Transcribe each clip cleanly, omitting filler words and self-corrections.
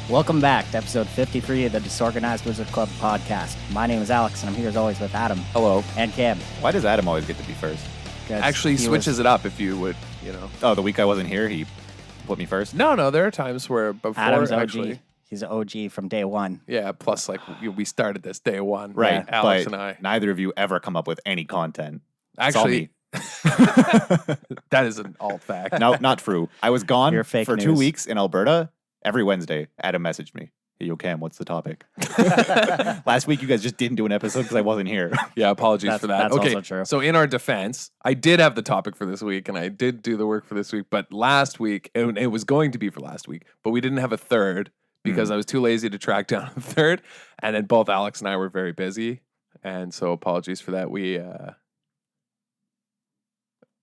Welcome back to episode 53 of the Disorganized Wizard Club podcast. My name is Alex, and I'm here as always with Adam. Hello. And Cam. Why does Adam always get to be first? Actually, he switches it up if you would, Oh, the week I wasn't here, he put me first? No, there are times where before Adam's OG. actually. He's an OG from day one. Yeah, plus we started this day one. Right, Alex but and I. neither of you ever come up with any content. Actually, that is an alt fact. No, not true. I was gone You're fake for news. 2 weeks in Alberta. Every Wednesday, Adam messaged me. Hey, yo, Cam, what's the topic? Last week, you guys just didn't do an episode because I wasn't here. Yeah, apologies for that. That's Okay, also true. so in our defense, I did have the topic for this week, and I did do the work for this week, but last week, and it was going to be for last week, but we didn't have a third because I was too lazy to track down a third, and then both Alex and I were very busy, and so apologies for that.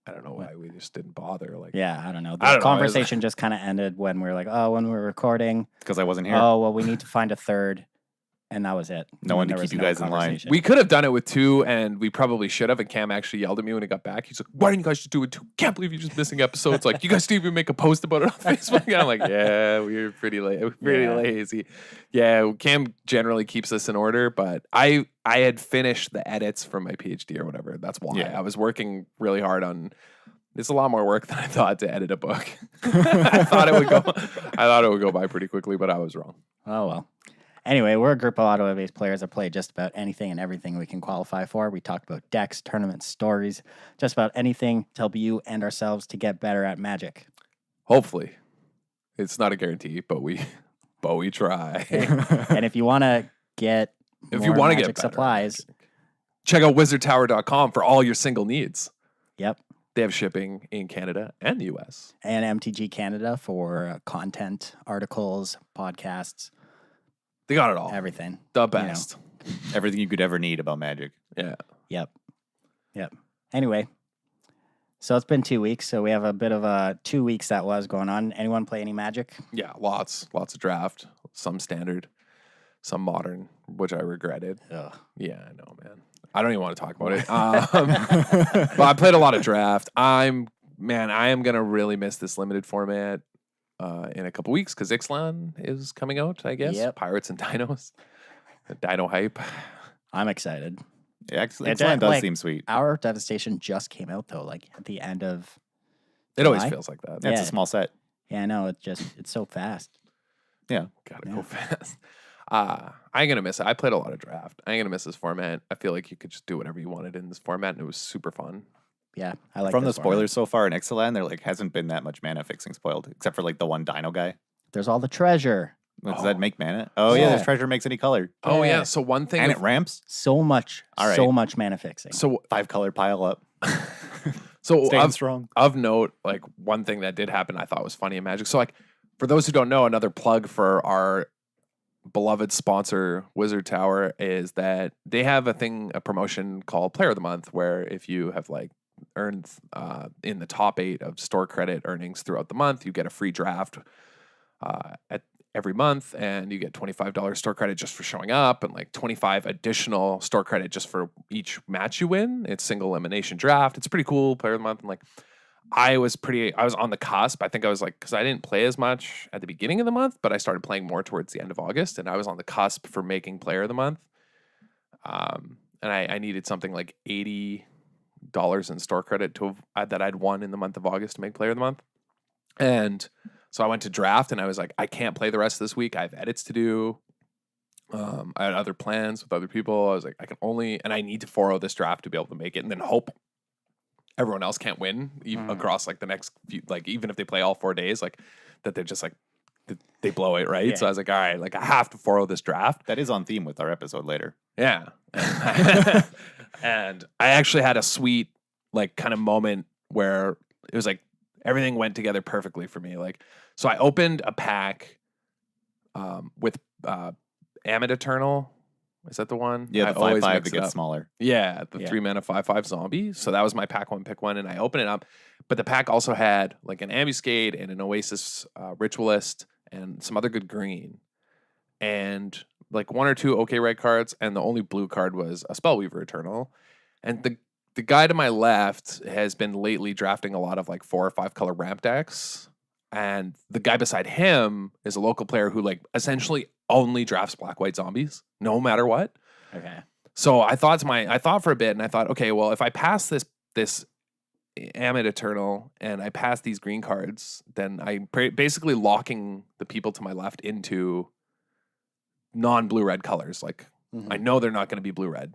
I don't know why we just didn't bother. Yeah, I don't know. I don't The know. conversation just kind of ended when we were like, when we're recording. Because I wasn't here. Oh, well, we need to find a third. And that was it. No one to There keep was you guys in line. conversation. We could have done it with two, and we probably should have. And Cam actually yelled at me when he got back. He's like, "Why didn't you guys just do it two? Can't believe you're just missing episodes. Like, you guys didn't even make a post about it on Facebook." And I'm like, "Yeah, we were pretty lazy." Yeah, Cam generally keeps us in order, but I had finished the edits for my PhD or whatever. That's why I was working really hard on. It's a lot more work than I thought to edit a book. I thought it would go by pretty quickly, but I was wrong. Oh, well. Anyway, we're a group of Ottawa-based players that play just about anything and everything we can qualify for. We talk about decks, tournaments, stories, just about anything to help you and ourselves to get better at Magic. Hopefully. It's not a guarantee, but we try. And if you want to get Magic better, supplies, check out wizardtower.com for all your single needs. yep, They have shipping in Canada and the US. and MTG Canada for content, articles, podcasts, They got it all. everything. The best. Everything you could ever need about Magic. Yeah. Yep. Anyway, so it's been 2 weeks, so we have a bit of a 2 weeks that was going on. Anyone play any Magic? Yeah, lots of draft, some standard, some modern, which I regretted. Ugh. Yeah, I know, man. I don't even want to talk about it. But I played a lot of draft. I am going to really miss this limited format in a couple weeks because Ixalan is coming out, I guess. Yep. Pirates and Dinos. Dino hype. I'm excited. Yeah, actually, It's it does like- seem sweet. Our Devastation just came out, though, like at the end of... It always July? feels like that. It's yeah. a small set. Yeah, I know. It's so fast. Yeah. Gotta Yeah. go fast. I ain't gonna miss it. I played a lot of draft. I ain't gonna miss this format. I feel like you could just do whatever you wanted in this format, and it was super fun. Yeah, I like From the this format. spoilers so far in Ixalan, there hasn't been that much mana fixing spoiled, except for the one Dino guy. There's all the treasure. Does that make mana? Oh yeah, Yeah. this treasure makes any color. Oh Yeah. yeah. So one thing. And it ramps. So much mana fixing. So 5-color pile up. Staying Staying strong. of note, one thing that did happen, I thought was funny in Magic. So for those who don't know, another plug for our beloved sponsor, Wizard Tower, is that they have a promotion called Player of the Month, where if you have earned in the top 8 of store credit earnings throughout the month, you get a free draft at every month, and you get $25 store credit just for showing up, and 25 additional store credit just for each match you win. It's single elimination draft. It's pretty cool. Player of the Month, and I was on the cusp. I think I was because I didn't play as much at the beginning of the month, but I started playing more towards the end of August, and I was on the cusp for making Player of the Month. And I needed something like $80 in store credit that I'd won in the month of August to make Player of the Month. And so I went to draft, and I was like, I can't play the rest of this week. I have edits to do. I had other plans with other people. I was like, and I need to 4-0 this draft to be able to make it, and then hope everyone else can't win even across the next few, even if they play all 4 days, that they're just they blow it, right? Yeah. So I was like, all right, I have to 4-0 this draft. That is on theme with our episode later. Yeah. And I actually had a sweet kind of moment where it was everything went together perfectly for me. So I opened a pack with Amit Eternal. Is that the one? Yeah, I the always 5/5 mix that it gets up. smaller. Yeah, the Yeah. 3 mana 5/5 zombie. So that was my pack one, pick one, and I opened it up. But the pack also had an Ambuscade and an Oasis Ritualist and some other good green. And 1 or 2 okay red cards, and the only blue card was a Spellweaver Eternal. And the guy to my left has been lately drafting a lot of 4 or 5 color ramp decks. And the guy beside him is a local player who like essentially only drafts black white zombies, no matter what. Okay. So I thought for a bit, and I thought, okay, well, if I pass this Amit Eternal and I pass these green cards, then I'm basically locking the people to my left into non-blue red colors. Like I know they're not going to be blue red.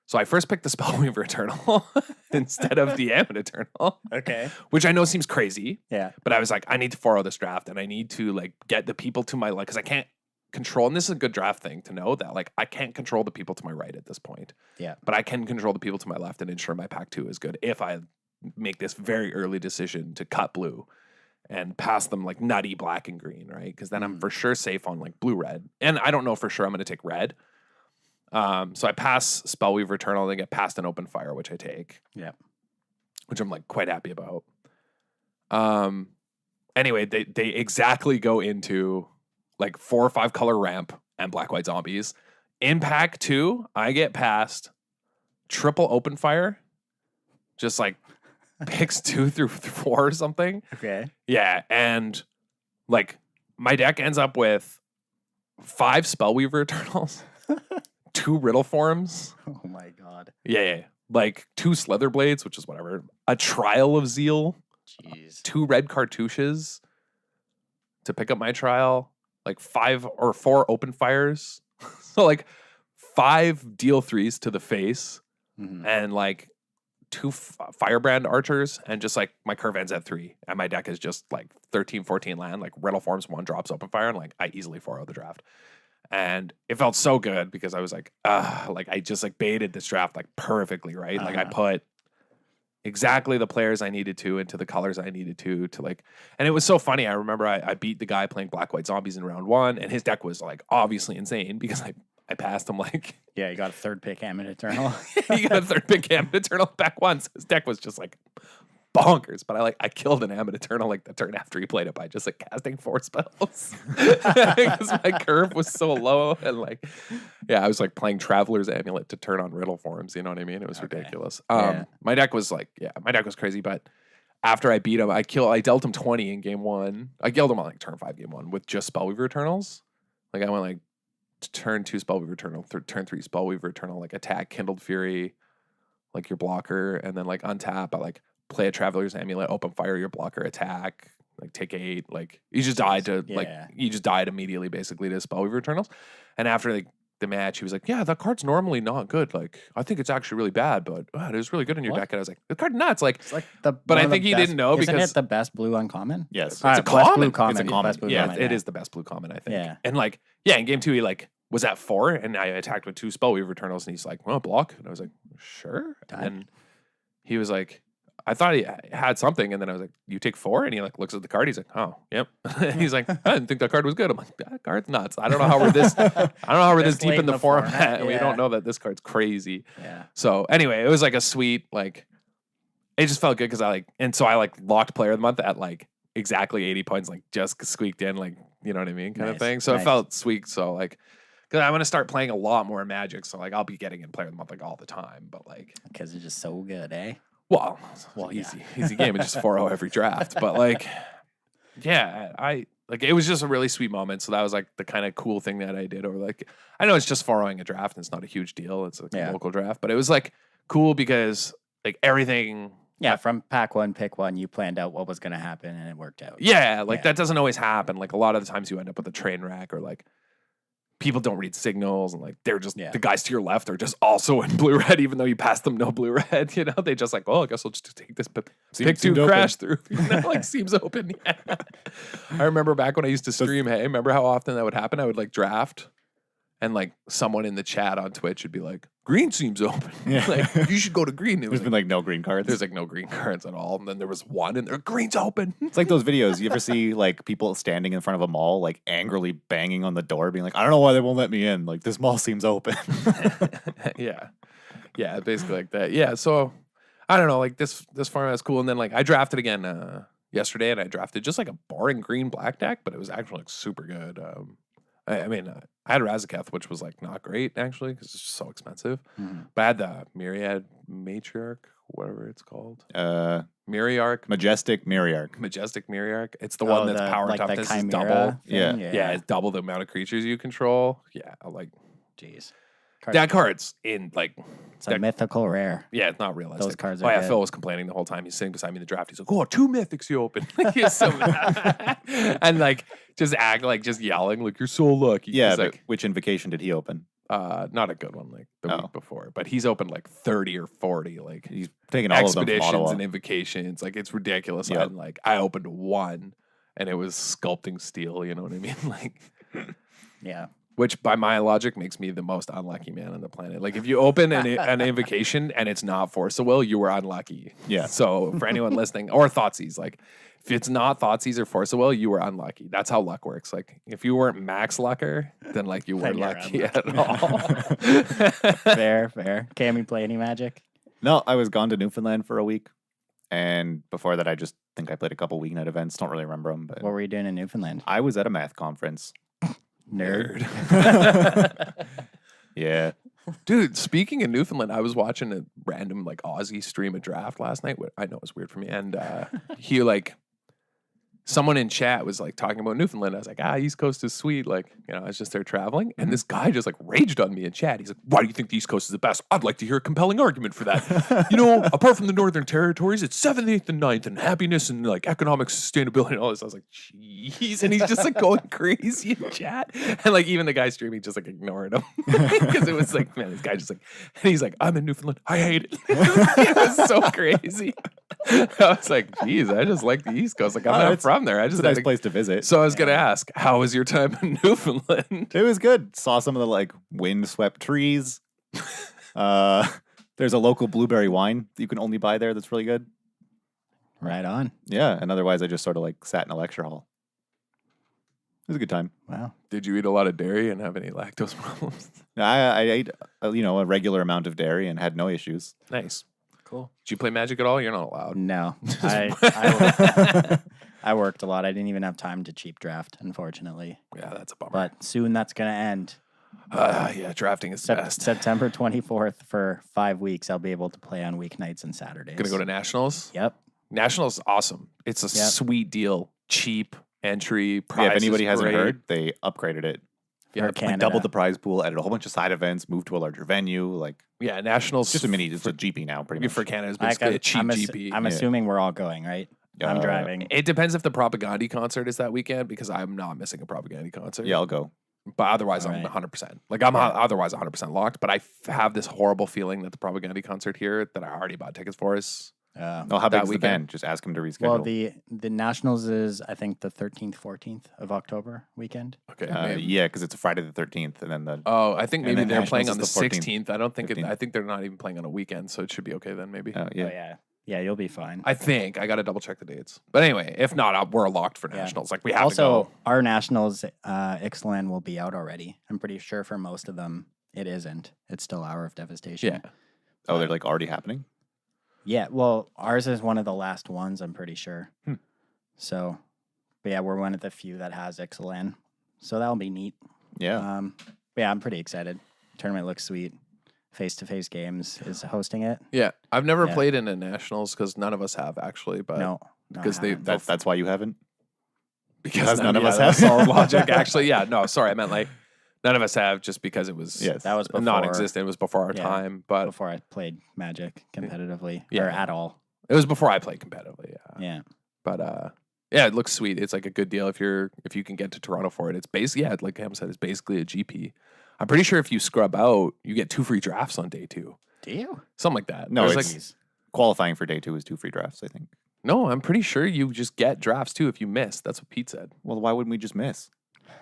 So I first picked the Spellweaver Eternal instead of the Amit Eternal. Okay. Which I know seems crazy. Yeah. But I was like, I need to 4-0 this draft, and I need to like get the people to my because I can't control, and this is a good draft thing to know that like I can't control the people to my right at this point. Yeah. But I can control the people to my left and ensure my pack 2 is good if I make this very early decision to cut blue and pass them like nutty black and green, right? Because then I'm for sure safe on like blue red. And I don't know for sure I'm going to take red. So I pass Spellweaver Eternal and then get past an open fire, which I take. Yeah. Which I'm like quite happy about. Anyway, they exactly go into like 4 or 5 color ramp and black white zombies. In pack 2, I get past triple open fire. Just like picks 2 through 4 or something. Okay. Yeah. And like my deck ends up with 5 Spellweaver Eternals. 2 Riddle Forms. Oh my god. Yeah. Like 2 Slither Blades, which is whatever. A Trial of Zeal. Jeez. 2 red cartouches to pick up my trial. Like 5 or 4 open fires. So like 5 deal 3s to the face. And like 2 Firebrand Archers. And just like my curve ends at 3. And my deck is just like 13, 14 land. Like Riddle Forms 1 drops open fire. And like I easily 4-0 the draft. And it felt so good because I was like I just like baited this draft like perfectly, right? Like I put exactly the players I needed to into the colors I needed to like, and it was so funny. I remember I beat the guy playing black white zombies in round 1, and his deck was like obviously insane because I passed him like Yeah, you got a 3rd pick Amit Eternal. he got a 3rd pick Amit Eternal back once. His deck was just like bonkers, but I killed an Amit Eternal like the turn after he played it by just like casting 4 spells because my curve was so low, and like I was like playing Traveler's Amulet to turn on Riddle Forms, you know what I mean? It was ridiculous. My deck was like my deck was crazy, but after I beat him, I dealt him 20 in game 1. I killed him on like turn 5 game 1 with just Spellweaver Eternals. Like I went like turn 2 Spellweaver Eternal, turn 3 Spellweaver Eternal, like attack Kindled Fury, like your blocker, and then like untap, I like play a Traveler's Amulet, open fire your blocker, attack, like take 8. Like you just died to you just died immediately basically to Spellweaver Eternals. And after like the match, he was like, "Yeah, that card's normally not good. Like I think it's actually really bad, but it was really good in your deck." And I was like, "The card nuts!" Like, It's like but I think he didn't know isn't because it the best blue uncommon? Yes. it's a best common. blue common. It's a common. Best blue Yeah, common, it is the best blue common, I think. Yeah. And like, in game 2, he like was at 4, and I attacked with 2 Spellweaver Eternals, and he's like, "Well, block," and I was like, "Sure." Done. And he was like, I thought he had something, and then I was like, "You take 4?" And he like looks at the card. He's like, "Oh, yep." He's like, "I didn't think that card was good." I'm like, "That card's nuts. I don't know how we're this. I don't know how we're this This deep late in the format, and we yeah. don't know that this card's crazy." Yeah. So anyway, it was like a sweet like. It just felt good because I locked player of the month at like exactly 80 points, like just squeaked in, like you know what I mean, kind of Nice, thing. So nice. it felt sweet. So like. Because I'm going to start playing a lot more Magic, so like I'll be getting in player of the month like all the time. But like, Because it's just so good, eh? well, yeah. easy game, and just 4-0 every draft. But like, yeah, I like it was just a really sweet moment. So that was like the kind of cool thing that I did. Or like, I know it's just 4-0ing a draft, and it's not a huge deal. It's like a local draft, but it was like cool because like everything. Yeah, from pack 1, pick 1, you planned out what was going to happen, and it worked out. Yeah, like that doesn't always happen. Like a lot of the times you end up with a train wreck, or like. People don't read signals, and like they're just the guys to your left are just also in blue red, even though you passed them no blue red. You know, they just like, I guess I'll just take this pick 2 crash through. You know, like seems open. Yeah. I remember back when I used to stream. Hey, remember how often that would happen? I would like draft, and like someone in the chat on Twitch would be like, "Green seems open. Yeah. Like you should go to green." There's been like no green cards. There's like no green cards at all, and then there was one, and green's open. It's like those videos. You ever see like people standing in front of a mall, like angrily banging on the door, being like, "I don't know why they won't let me in. Like this mall seems open." yeah, basically like that. Yeah, so I don't know. Like this format is cool, and then like I drafted again yesterday, and I drafted just like a boring green black deck, but it was actually like super good. I mean, I had Razaketh, which was like not great actually because it's just so expensive. Mhm. But I had the Myriad Matriarch, whatever it's called. Miriarch, Majestic Miriarch. Majestic Miriarch. It's the one that's power like the toughness is Chimera double. thing? Yeah, it's double the amount of creatures you control. Yeah, like Jeez. that card's in like It's a mythical rare. yeah, it's not realistic. Those cards Oh are yeah, good. Phil was complaining the whole time. He's sitting beside me in the draft. He's like, "Oh, 2 mythics you open." He's so mad. And like just act like just yelling like you're so lucky. Yeah, He's but like which invocation did he open? not a good one like the week before, but he's opened like 30 or 40 like He's taking all of them from expeditions Ottawa. and invocations. Like it's ridiculous. Yep. And like I opened one and it was sculpting steel, you know what I mean? Like Yeah. which by my logic makes me the most unlucky man on the planet. Like if you open an invocation and it's not Force of Will, you were unlucky. Yeah. So for anyone listening, or Thoughtseize, like if it's not Thoughtseize or Force of Will, you were unlucky. That's how luck works. Like if you weren't Max Lucker, then like you weren't Then lucky you're at all. Fair. Can we play any Magic? No, I was gone to Newfoundland for a week. And before that, I just think I played a couple weeknight events. Don't really remember them. But What were you doing in Newfoundland? I was at a math conference. Nerd. Yeah. Dude, speaking of Newfoundland, I was watching a random like Aussie stream a draft last night. I know it's weird for me. And he like someone in chat was like talking about Newfoundland. I was like, East Coast is sweet. Like, you know, I was just there traveling. And this guy just like raged on me in chat. He's like, why do you think the East Coast is the best? I'd like to hear a compelling argument for that. You know, apart from the Northern Territories, it's 7th, 8th, and 9th, and happiness and like economic sustainability and all this. I was like, jeez. And he's just like going crazy in chat. And like even the guy streaming just like ignored him. Because it was like, man, this guy just like, and he's like, I'm in Newfoundland. I hate it. It was so crazy. I was like, geez, I just like the East Coast. Like I'm not from there. I It's just a nice had to- place to visit. So I was gonna ask, how was your time in Newfoundland? It was good. Saw some of the like windswept trees. There's a local blueberry wine that you can only buy there that's really good. Right on. Yeah, and otherwise I just sort of like sat in a lecture hall. It was a good time. Wow. Did you eat a lot of dairy and have any lactose problems? I ate a regular amount of dairy and had no issues. Nice. Cool. Did you play Magic at all? You're not allowed. No. I worked a lot. I didn't even have time to cheap draft, unfortunately. Yeah, that's a bummer. But soon that's going to end. Yeah, drafting is the best. September 24th for 5 weeks. I'll be able to play on weeknights and Saturdays. Gonna go to Nationals. Yep. Nationals is awesome. It's a sweet deal. Cheap entry. Prize Yeah, if anybody is hasn't great. heard, they upgraded it. Yeah, For Like Canada. doubled the prize pool, added a whole bunch of side events, moved to a larger venue. Like Yeah, Nationals. it's just it's a GP now, pretty much. for Canada is Like, basically a cheap I'm GP. I'm Yeah. assuming we're all going, right? I'm Uh, driving. It depends if the Propaganda concert is that weekend because I'm not missing a Propaganda concert. Yeah, I'll go. But otherwise, All I'm right. 100%. Like, I'm otherwise 100% locked. But I have this horrible feeling that the Propaganda concert here that I already bought tickets for is. Oh, how That big's the weekend. band? Just ask him to reschedule. Well, the Nationals is, I think, the 13th, 14th of October weekend. Okay. maybe. yeah, because it's a Friday the 13th, and then the Oh, I think And maybe then they're playing on Nationals the is the 14th, 16th. I don't think. 15th. I think they're not even playing on a weekend, so it should be okay then. Maybe. yeah. Oh, yeah. Yeah, you'll be fine. I think I got to double check the dates. But anyway, if not, we're locked for Yeah. Nationals. Like we have Also, to go. our Nationals, Ixalan will be out already. I'm pretty sure for most of them, it isn't. It's still Hour of Devastation. Yeah. Oh, they're like already happening. Yeah, well, ours is one of the last ones, I'm pretty sure. So, but yeah, we're one of the few that has Ixalan. So that'll be neat. Yeah. But yeah, I'm pretty excited. Tournament looks sweet. Face-to-face games is hosting it. Yeah, I've never Yeah. played in a Nationals because none of us have actually. But No. because I they- haven't. That's why you haven't. because none of us that's have. solid logic. Actually, yeah. No, sorry, I meant like none of us have just because it was Yes. That was before, non-existent. It was before our Yeah. time, but before I played Magic competitively Yeah. or at all. it was before I played competitively. Yeah. Yeah. But yeah, it looks sweet. It's like a good deal if you can get to Toronto for it. It's basically like Cam said, it's basically a GP. I'm pretty sure if you scrub out, you get 2 free drafts on day 2. Do you? Something like that. No, There's it's qualifying for day 2 is 2 free drafts, I think. no, I'm pretty sure you just get drafts too if you miss. That's what Pete said. Well, why wouldn't we just miss?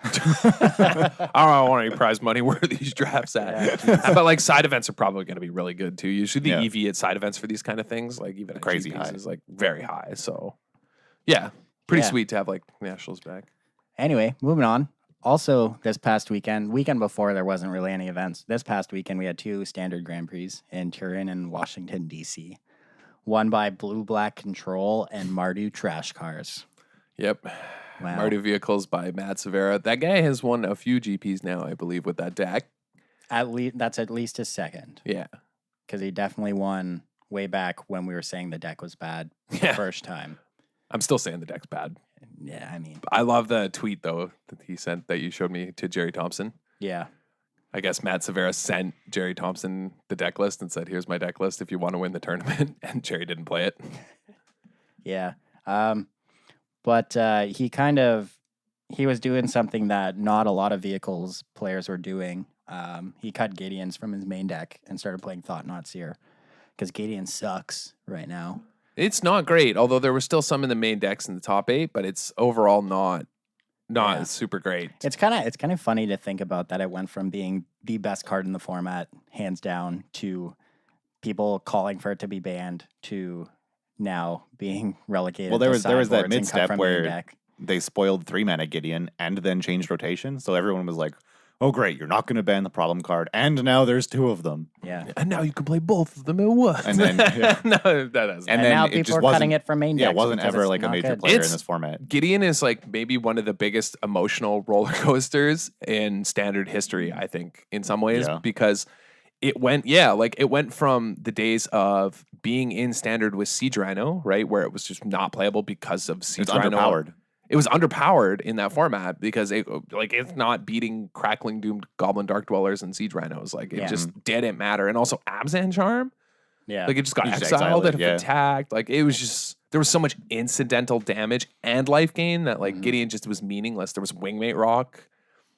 I don't want any prize money. Where are these drafts at? But like side events are probably going to be really good too. Usually the Yeah. EV at side events for these kind of things, like even at Crazy GPs high. is like very high. So yeah, pretty Yeah. sweet to have like Nationals back. Anyway, moving on. Also, this past weekend before, there wasn't really any events. This past weekend, we had 2 standard Grand Prix in Turin and Washington, D.C. One by Blue Black Control and Mardu Trash Cars. Yep. Wow. Mardu Vehicles by Matt Severa. That guy has won a few GPs now, I believe, with that deck. That's at least his second, Yeah. because he definitely won way back when we were saying the deck was bad the Yeah. first time. I'm still saying the deck's bad. Yeah, I mean, I love the tweet though that he sent that you showed me to Jerry Thompson. yeah. I guess Matt Severa sent Jerry Thompson the deck list and said, "Here's my deck list if you want to win the tournament." And Jerry didn't play it. Yeah. But he was doing something that not a lot of vehicles players were doing. He cut Gideon's from his main deck and started playing Thought Not Seer because Gideon sucks right now. It's not great, although there were still some in the main decks in the top 8, but it's overall not Yeah. super great. It's kind of funny to think about that it went from being the best card in the format, hands down, to people calling for it to be banned to now being relegated. Well, there to was that sideboards and cut mid-step from main where deck. they spoiled 3-mana Gideon and then changed rotation. So everyone was like, oh, great, you're not going to ban the problem card. And now there's 2 of them. Yeah. And now you can play both of them at once. And then- yeah. no, that doesn't. And then now it people just are cutting wasn't- it from main decks. Yeah, it wasn't because ever it's like a not major good. player in It's- this format. Gideon is like maybe one of the biggest emotional roller coasters in standard history, I think, in some ways, Yeah. because it went from the days of being in standard with Siege Rhino, right, where it was just not playable because of Siege It's Rhino. underpowered. It was underpowered in that format because it's not beating Crackling Doomed Goblin Dark Dwellers and Siege Rhinos. Like it Yeah. just didn't matter. And also Abzan Charm, Yeah. like it just got You just exiled exile it, if yeah. attacked. Like it was just there was so much incidental damage and life gain that like Mhm. Gideon just was meaningless. There was Wingmate Rock.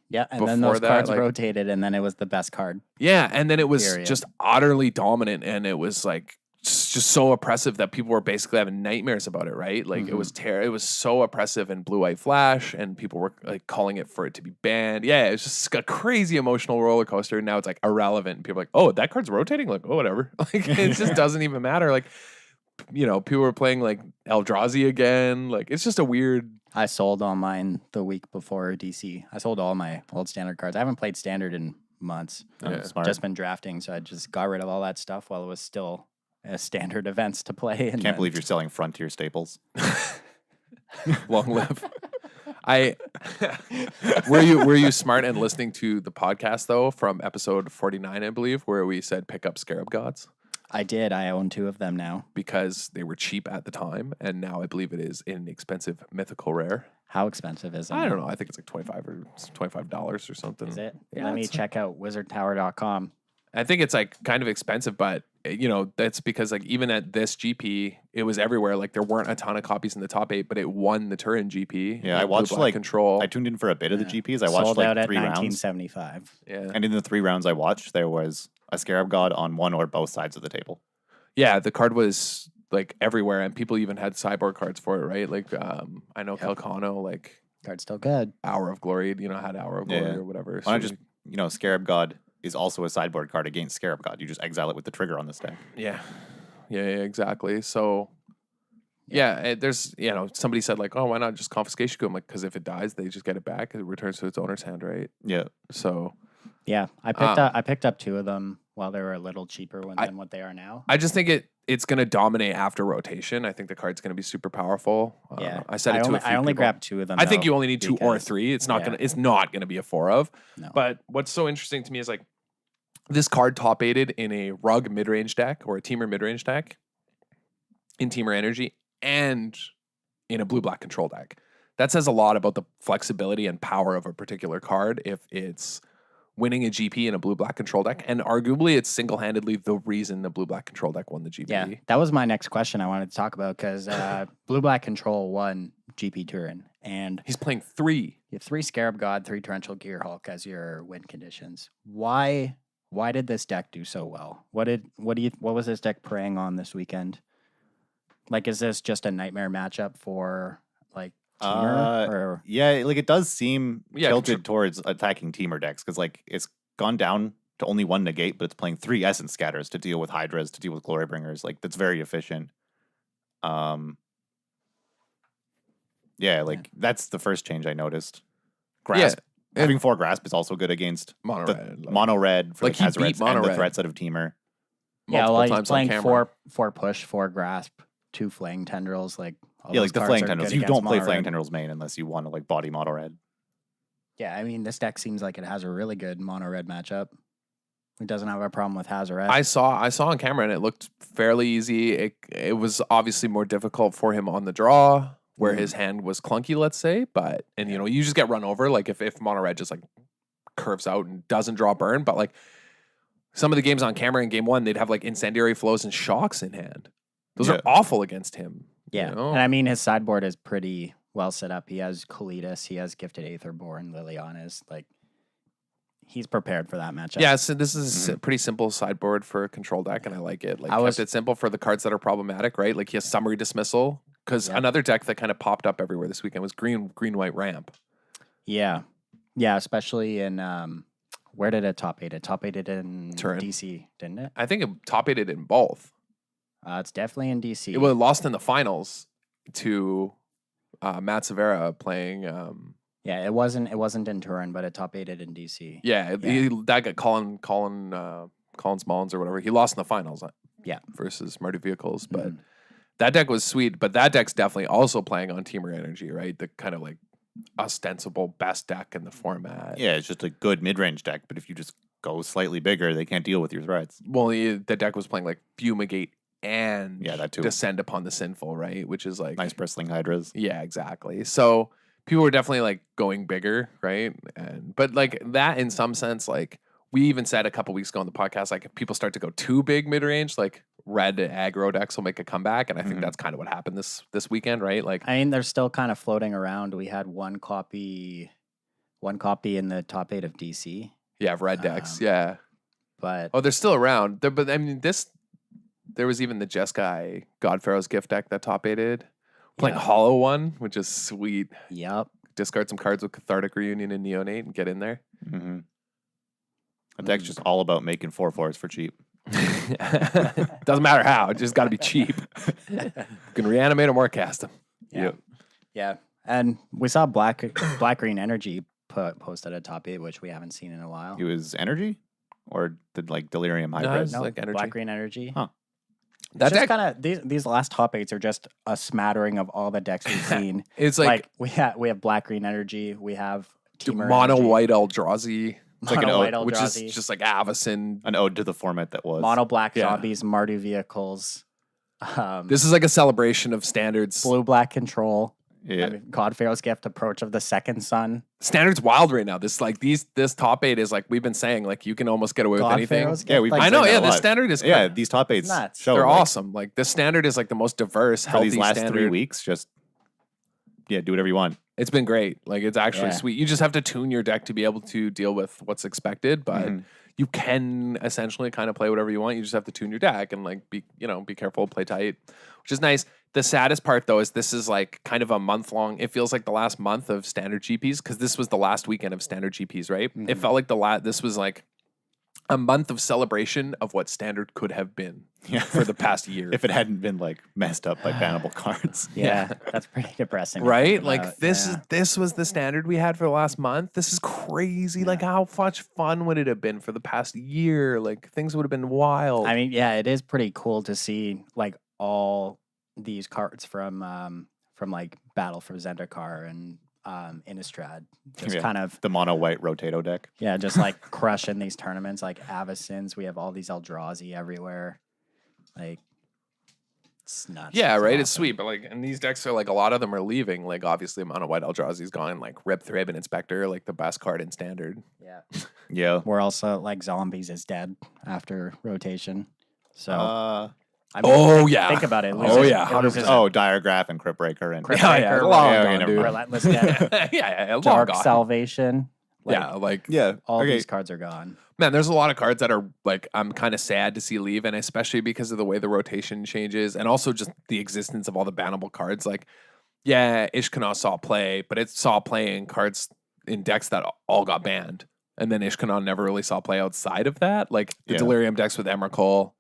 Yeah, and then before those that, cards like- rotated, and then it was the best card. Yeah, and then it was Period. just utterly dominant, and it was like just so oppressive that people were basically having nightmares about it, right? Like it was it was so oppressive in Blue White Flash, and people were like calling it for it to be banned. Yeah, it was just a crazy emotional roller coaster. And now it's like irrelevant. And people are like, oh, that card's rotating. Like, oh, whatever. Like it just doesn't even matter. Like, you know, people were playing like Eldrazi again. Like it's just a weird. I sold all mine the week before DC. I sold all my old standard cards. I haven't played standard in months. Yeah. Smart. Just been drafting, so I just got rid of all that stuff while it was still standard events to play. And Can't believe you're selling Frontier staples. Long live. Were you smart and listening to the podcast though from episode 49, I believe, where we said pick up Scarab Gods I did. I own 2 of them now. because they were cheap at the time, and now I believe it is an expensive mythical rare. How expensive is it? I don't know. I think it's like $25 or something. Is it? Yeah, Let me it's- check out wizardtower.com. I think it's like kind of expensive, but you know that's because like even at this GP, it was everywhere. Like there weren't a ton of copies in the top 8, but it won the Turin GP. Yeah, I Blue watched, Black like, Control. I tuned in for a bit of the Yeah. GPs. I watched Sold like out at 3 rounds. 1975. yeah, And in the 3 rounds I watched, there was a Scarab God on one or both sides of the table. yeah. The card was like everywhere, and people even had sideboard cards for it, right? Like I know Yep. Calcano, like Card's still good. Hour of Glory, you know, had Hour of Glory Yeah. or whatever. Why not So, just, Scarab God is also a sideboard card against Scarab God. You just exile it with the trigger on the stack. yeah, exactly. So. Yeah, there's somebody said like, oh, why not just confiscation? I'm like, because if it dies, they just get it back. It returns to its owner's hand, right? Yeah. So Yeah, I picked up 2 of them while they were a little cheaper than what they are now. I just think it's going to dominate after rotation. I think the card's going to be super powerful. Yeah, I said it to a few I only people. grabbed 2 of them. I think though, you only need 2 or because- 3. It's not yeah. going to be a 4 of. No. But what's so interesting to me is like this card top 8'd in a Rug mid-range deck or a Teamer mid-range deck in Teamer Energy and in a blue-black control deck. That says a lot about the flexibility and power of a particular card if it's winning a GP in a blue-black control deck. And arguably, it's single-handedly the reason the blue-black control deck won the GP. Yeah, that was my next question I wanted to talk about because Blue Black Control won GP Turin, and He's playing 3. you have 3 Scarab God, 3 Torrential Gear Hulk as your win conditions. Why did this deck do so well? What was this deck preying on this weekend? Like, is this just a nightmare matchup for like Teamer or Yeah, like it does seem Yeah, tilted towards attacking Teamer decks because like it's gone down to only 1 negate, but it's playing 3 Essence Scatters to deal with Hydras, to deal with Glorybringers. Like that's very efficient. Yeah, like that's the first change I noticed. Grasp. and- Having 4 Grasp is also good against Mono the red. mono red for Like, he beat Hazards mono and the red. threat set of Teamer. yeah? multiple Well, he's times on playing camera. 4 push, 4 grasp, 2 flaying tendrils. Like all Yeah, those like the cards Flaying are Tendrils. good You against don't play mono Flaying red. Tendrils main unless you want to like body mono red. Yeah, I mean this deck seems like it has a really good mono red matchup. He doesn't have a problem with Hazaret. I saw on camera and it looked fairly easy. It was obviously more difficult for him on the draw where his hand was clunky, let's say. But you know, you just get run over. Like if Mono Red just like curves out and doesn't draw burn, but like some of the games on camera in game 1, they'd have like incendiary flows and shocks in hand. Those are awful against him. Yeah, you know? and I mean his sideboard is pretty well set up. He has Kalidas, he has Gifted Aetherborn, Liliana's. Like he's prepared for that matchup. Yeah, so this is a pretty simple sideboard for a control deck, and I like it. Like kept it simple for the cards that are problematic, right? Like he has Summary Dismissal, because another deck that kind of popped up everywhere this weekend was green white ramp. Yeah, especially in where did it top 8? It top 8 in Turin. DC, didn't it? I think it top 8'd in both. It's definitely in DC. It was lost in the finals to Matt Severa playing. Yeah, it wasn't in Turin, but it top 8'd in DC. Yeah, that got Collins Mullins or whatever. He lost in the finals. Versus Marty Vehicles, but that deck was sweet. But that deck's definitely also playing on Teamer Energy, right? The kind of like ostensible best deck in the format. Yeah, it's just a good mid-range deck, but if you just go slightly bigger, they can't deal with your threats. Well, the deck was playing like Fumigate and that too. Descend Upon the Sinful, right? Which is like nice bristling hydras. Yeah, exactly. So people were definitely like going bigger, right? But like that in some sense, like we even said a couple weeks ago on the podcast, like if people start to go too big mid-range, like red aggro decks will make a comeback, and I think that's kind of what happened this weekend, right? Like I mean, they're still kind of floating around. We had one copy in the top 8 of DC. Yeah, of red decks. Yeah, but they're still around. But I mean, there was even the Jeskai God Pharaoh's Gift deck that top 8'd. Playing Hollow One, which is sweet. Yep. Discard some cards with Cathartic Reunion and Neonate and get in there. That deck's just all about making 4/4s for cheap. Doesn't matter how. It just got to be cheap. You can reanimate them or cast them. Yeah. And we saw Black Green Energy posted a top 8, which we haven't seen in a while. It was Energy? Or the like Delirium Hybrid? No, like Energy. Black Green Energy. Huh. That deck kind of these last top 8s are just a smattering of all the decks we've seen. It's like we have Black Green Energy, we have Teamer Mono Energy. White Eldrazi. It's like an ode, which is just like Avacyn. An ode to the format that was. Mono Black Zombies, Mardu Vehicles. This is like a celebration of standards. Blue Black Control. Yeah. I mean, God Pharaoh's Gift, Approach of the Second Sun. Standards wild right now. This top 8 is like we've been saying, like you can almost get away with anything. We've I know. Yeah, the standard is these top 8s nuts. show they're like, awesome. Like the standard is like the most diverse, for healthy these last standard. 3 weeks. Just do whatever you want. It's been great. Like it's actually sweet. You just have to tune your deck to be able to deal with what's expected, but you can essentially kind of play whatever you want. You just have to tune your deck and like be careful, play tight, which is nice. The saddest part though is this is like kind of a month long. It feels like the last month of standard GPs because this was the last weekend of standard GPs, right? It felt like this was like a month of celebration of what standard could have been for the past year. If it hadn't been like messed up by bannable cards. Yeah, that's pretty depressing. Right? Like this was the standard we had for the last month. This is crazy. Like how much fun would it have been for the past year? Like things would have been wild. I mean, yeah, it is pretty cool to see like all these cards from like Battle for Zendikar and Innistrad, just kind of the mono white Rotato deck. Yeah, just like crushing these tournaments like Avacyn's. We have all these Eldrazi everywhere. Like it's nuts. Yeah, it's right. awesome. It's sweet, but like, and these decks are like a lot of them are leaving. Like, obviously, Mono White Eldrazi's gone. Like Rip Thrib and Inspector, like the best card in Standard. Yeah. We're also like Zombies is dead after rotation. So. I mean, think about it. Diregraph and Crypt Breaker and Relentless Death. Dark gone. Salvation. All these cards are gone. Man, there's a lot of cards that are like I'm kind of sad to see leave, and especially because of the way the rotation changes, and also just the existence of all the bannable cards. Like, Ishkanah saw play, but it saw play in cards in decks that all got banned, and then Ishkanah never really saw play outside of that. Like the Delirium decks with Emrakul.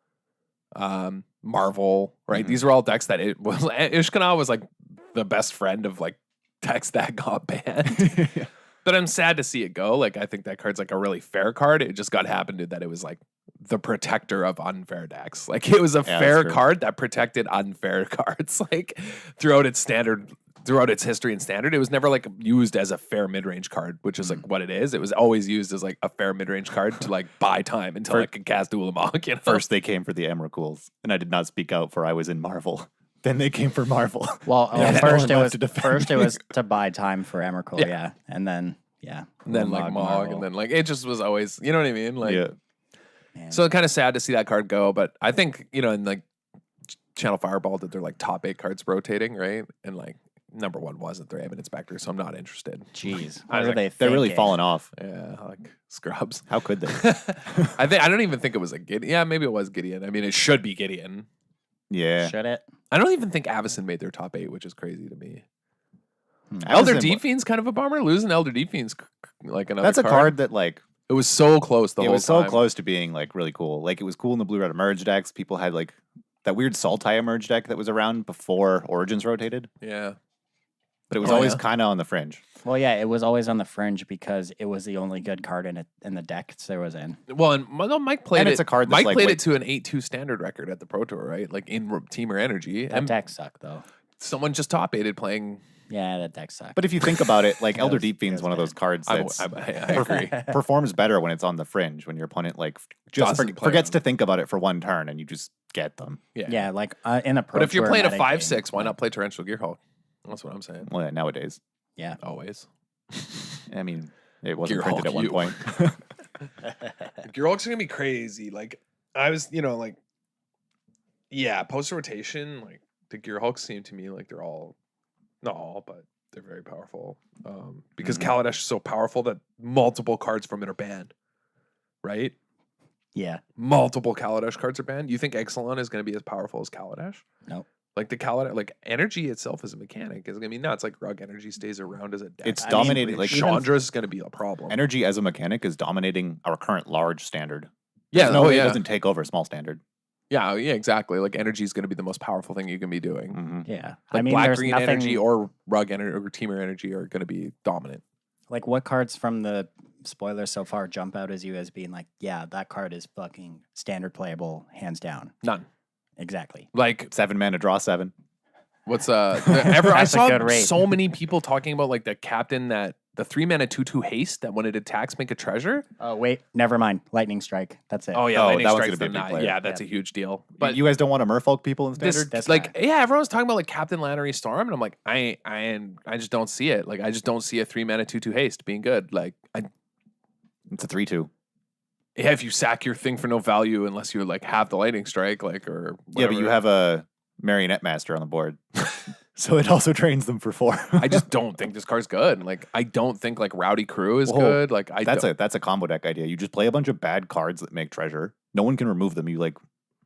Marvel, right? These are all decks that Ishkanah was like the best friend of like decks that got banned. But I'm sad to see it go. Like I think that card's like a really fair card. It just happened that it was like the protector of unfair decks. Like it was a fair card that protected unfair cards like throughout its standard throughout its history and standard, it was never like used as a fair mid-range card, which is like what it is. It was always used as like a fair mid-range card to like buy time until I could cast Duel Amok. You know? First they came for the Emrakul's, and I did not speak out for I was in Marvel. Then they came for Marvel. Well, Yeah, first no it one was left to first it defend. was to buy time for Emrakul, yeah, and then like Mog, and then like it just was always, you know what I mean? Like, Yeah. Man. so kind of sad to see that card go, but I think, you know, in like Channel Fireball that they're like top 8 cards rotating, right? And like number 1 wasn't their Aim Inspector, so I'm not interested. Jeez, I what was are like, they? They're really thinking? falling off. Yeah, like scrubs. How could they? I don't even think it was a Gideon. Yeah, maybe it was Gideon. I mean, it should be Gideon. Yeah. Should it? I don't even think Avacyn made their top 8, which is crazy to me. Avacyn- Elder Deep Fiend's kind of a bummer. Losing Elder Deep Fiend's like another That's a card that like It was so close the it whole was so time. close to being like really cool. Like it was cool in the blue red emerge decks. People had like that weird Sultai emerge deck that was around before Origins rotated, Yeah. but it was Oh, always yeah. kind of on the fringe. Well, yeah, it was always on the fringe because it was the only good card in it in the deck there was in. Well, and Mike played And it. it's a card that's Mike like, played wait- it to an 8-2 standard record at the Pro Tour, right? Like in Team or Energy. That And deck sucked though. someone just top 8'd playing. Yeah, that deck sucked. But if you think about it, like That Elder was- Deep Fiend's that one of was those cards I that's agree. performs better when it's on the fringe, when your opponent like just Doesn't play forgets them. to think about it for one turn and you just get them. yeah, like in a pro But if you're tour playing a meta 5/6, game, why like, not play Torrential Gearhulk? That's what I'm saying. Well, yeah, nowadays. Yeah, Always. I mean, it wasn't Gearhulk printed at one you. point. Gearhulk's gonna be crazy. Like I was, you know, like post rotation, like the Gearhulks seem to me like they're all not all, but they're very powerful. Because Mhm. Kaladesh is so powerful that multiple cards from it are banned. Right? yeah. Multiple Kaladesh cards are banned. You think Ixalan is gonna be as powerful as Kaladesh? Nope. Like the Kaladesh, like energy itself as a mechanic is gonna be nuts. Like Rug energy stays around as a deck. It's I mean, dominating. Like even Chandra is gonna be a problem. energy as a mechanic is dominating our current large standard. Yeah, There's no way it yeah. doesn't take over small standard. Yeah, exactly. Like energy is going to be the most powerful thing you can be doing. Mhm. Yeah, Like I mean, black there's green nothing energy or rug energy or teamer energy are going to be dominant. like what cards from the spoilers so far jump out as you as being like, yeah, that card is fucking standard playable, hands down. None. Exactly. Like 7 mana, draw 7. what's I That's a saw good rate. so many people talking about like the captain that the 3 mana 2/2 haste that when it attacks make a treasure. Oh wait, never mind. Lightning strike. That's it. Oh yeah, Oh, lightning that one's strike's gonna be a the big night. player. Yeah, that's a huge deal. But But you guys don't want to merfolk people in this standard? That's like guy. yeah, everyone's talking about like Captain Lannery Storm, and I'm like, I just don't see it. Like I just don't see a 3 mana 2/2 haste being good. Like It's a 3/2. yeah, if you sack your thing for no value unless you like have the lightning strike, like or Yeah, but you whatever. have a Marionette Master on the board. So it also trains them for 4. I just don't think this card's good. Like I don't think like Rowdy Crew is Whoa. good. Like I that's don't, a combo deck idea. You just play a bunch of bad cards that make treasure. No one can remove them. You like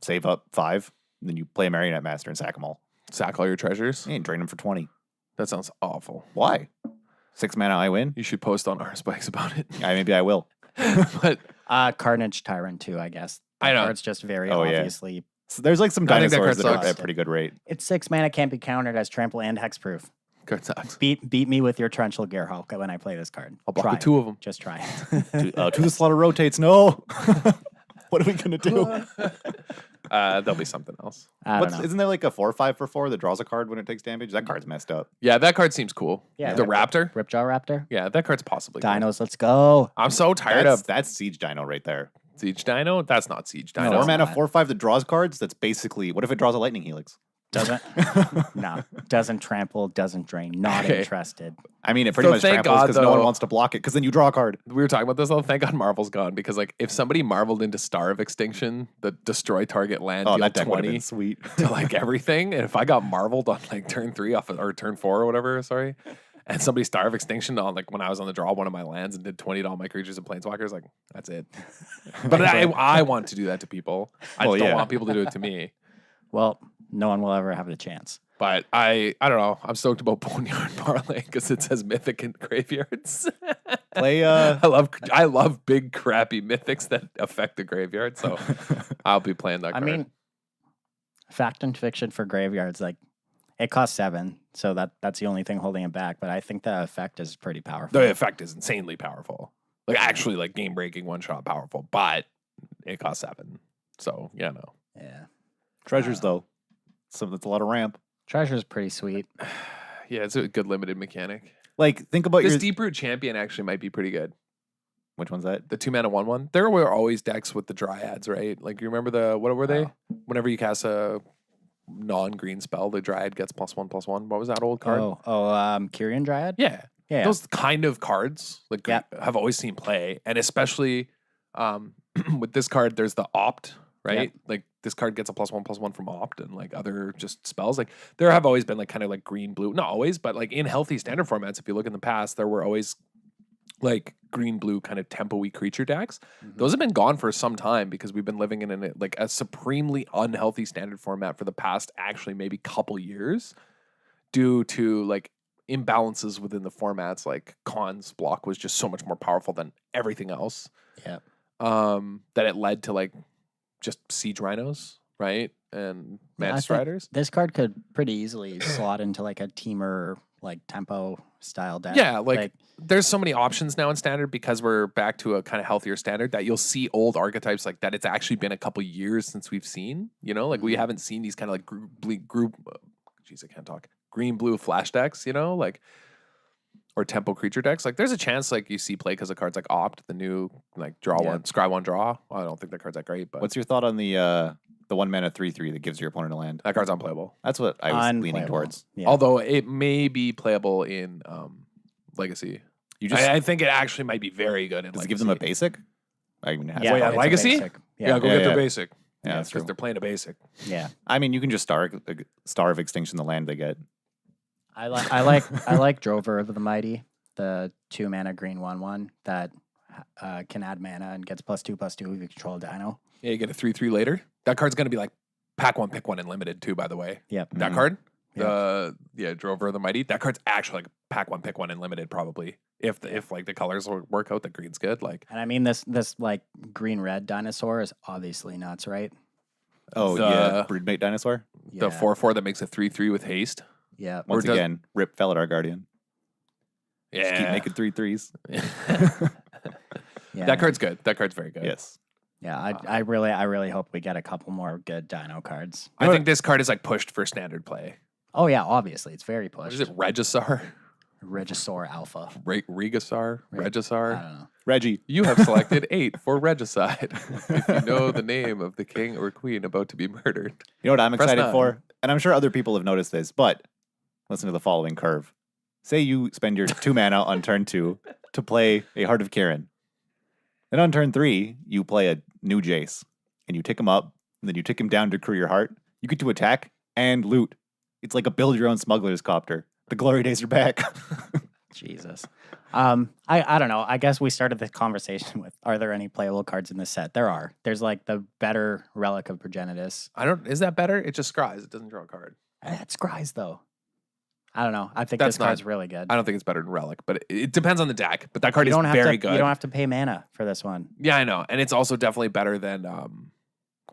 save up 5, and then you play a Marionette Master and sack them all. sack all your treasures. And drain them for 20. That sounds awful. Why? 6 mana, I win. You should post on our spikes about it. Maybe I will. But Carnage Tyrant too, I guess. I know. Card's just very Oh, yeah. obviously. So there's like some I think that dinosaurs card that are sucks. at a pretty good rate. It's 6 mana, can't be countered as trample and hexproof. card sucks. Beat me with your Torrential Gearhulk when I play this card. I'll block Try the 2 of them. Just try. To the slaughter rotates. No. What are we gonna do? There'll be something else. I don't know. Isn't there like a 4/5 for 4 that draws a card when it takes damage? That card's messed up. Yeah, that card seems cool. Yeah, the that- Raptor. Ripjaw Raptor. Yeah, that card's possibly cool. Dinos, let's go. I'm so tired That's Siege Dino right there. of Siege Dino. That's not Siege No, Dino. 4 it's mana, not. 4/5 that draws cards. That's basically what if it draws a Lightning Helix? Doesn't no. Doesn't trample, doesn't drain. Not Okay. interested. I mean, it pretty So much thank tramples God, because no one though- wants to block it because then you draw a card. We were talking about this. Thank God Marvel's gone because like if somebody marveled into Star of Extinction, the destroy target land, Oh, deal that deck would have 20 been sweet. to like everything, and if I got marveled on like turn 3 off or turn 4 or whatever, sorry, and somebody Star of Extinction on like when I was on the draw one of my lands and did 20 to all my creatures and planeswalkers, like that's it. But I want to do that to people. I Well, just don't yeah. want people to do it to me. Well, no one will ever have the chance. But I don't know. I'm stoked about Boneyard Parlay because it says Mythic in graveyards. Play I love big crappy mythics that affect the graveyard, so I'll be playing that I card. mean, fact and fiction for graveyards, like it costs 7, so that's the only thing holding it back. But I think the effect is pretty powerful. the effect is insanely powerful. Like actually like game breaking one shot powerful, but it costs 7. So yeah, no. Yeah. treasures though. So that's a lot of ramp. Treasure's pretty sweet. Yeah, it's a good limited mechanic. Like, think about This your Deep Root Champion actually might be pretty good. which one's that? The 2-mana 1/1. There were always decks with the Dryads, right? Like, you remember what were they? Whenever you cast a non-green spell, the Dryad gets +1/+1. What was that old card? Kyrian Dryad? Yeah. Yeah. Those kind of cards like Yeah. have always seen play, and especially with this card, there's the opt, right? Like this card gets a +1/+1 from opt, and like other just spells. Like there have always been like kind of like green blue, not always, but like in healthy standard formats, if you look in the past, there were always like green blue kind of tempo-y creature decks. Those have been gone for some time because we've been living in a supremely unhealthy standard format for the past actually maybe couple years due to like imbalances within the formats. Like Khan's block was just so much more powerful than everything else. Yeah. That it led to like just siege rhinos, right? And Yeah, I Mantis think Riders. This card could pretty easily slot into like a teamer like tempo style deck. Yeah, like there's so many options now in standard because we're back to a kind of healthier standard that you'll see old archetypes like that. It's actually been a couple years since we've seen, like we haven't seen these kind of like I can't talk. Green blue flash decks, like or tempo creature decks. Like there's a chance like you see play because of cards like opt, the new like draw one, scry one, draw. Well, I don't think that card's that great, but What's your thought on the 1-mana 3/3 that gives your opponent a land? that card's unplayable. That's what I was leaning Unplayable. towards. Yeah. Although it may be playable in Legacy. You just I think it actually might be very good in does Legacy. it give them a basic? I mean, it has Yeah, Wait, to. yeah, it's a Legacy? basic. Yeah, Yeah. go Yeah, get their yeah. basic. Yeah, that's because true. they're playing a basic. Yeah. I mean, you can just starve extinction the land they get. I like Drover of the Mighty, the 2-mana green 1/1 that can add mana and gets +2/+2 if you control a dino. Yeah, you get a 3/3 later. That card's gonna be like pack one, pick one, and limited too. By the way, Yep. that Mhm. card, Drover of the Mighty. That card's actually like pack one, pick one, and limited probably. If like the colors work out, the green's good. Like And I mean this like green red dinosaur is obviously nuts, right? Oh, yeah. Broodmate Dinosaur. Yeah. the 4/4 that makes a 3/3 with haste. Yeah. Once does- again, rip Felidar Guardian. Just keep Yeah, making 3/3s. Yeah. that card's good. That card's very good. Yes. Yeah, I really hope we get a couple more good dino cards. I think this card is like pushed for standard play. Oh yeah, obviously it's very What pushed. is it? Regisaur, Regisaur Alpha. Regasar, I Regisaur. don't know. Reggie. You have selected 8 for regicide. If you know the name of the king or queen about to be murdered. You know what I'm Press excited 9. for? And I'm sure other people have noticed this, but listen to the following curve. Say you spend your 2 mana on turn 2 to play a Heart of Kirin. Then on turn 3, you play a new Jace. And you tick him up, and then you tick him down to crew your heart. You get to attack and loot. It's like a build your own smuggler's copter. The glory days are back. Jesus. I don't know. I guess we started the conversation with, are there any playable cards in this set? There are. There's like the better Relic of Progenitus. Is that better? It just scries. It doesn't draw a card. It's Scries though. I don't know. I think That's this card's really good. I don't think it's better than Relic, but it depends on the deck. But that card You is don't have very to, good. You don't have to pay mana for this one. Yeah, I know. And it's also definitely better than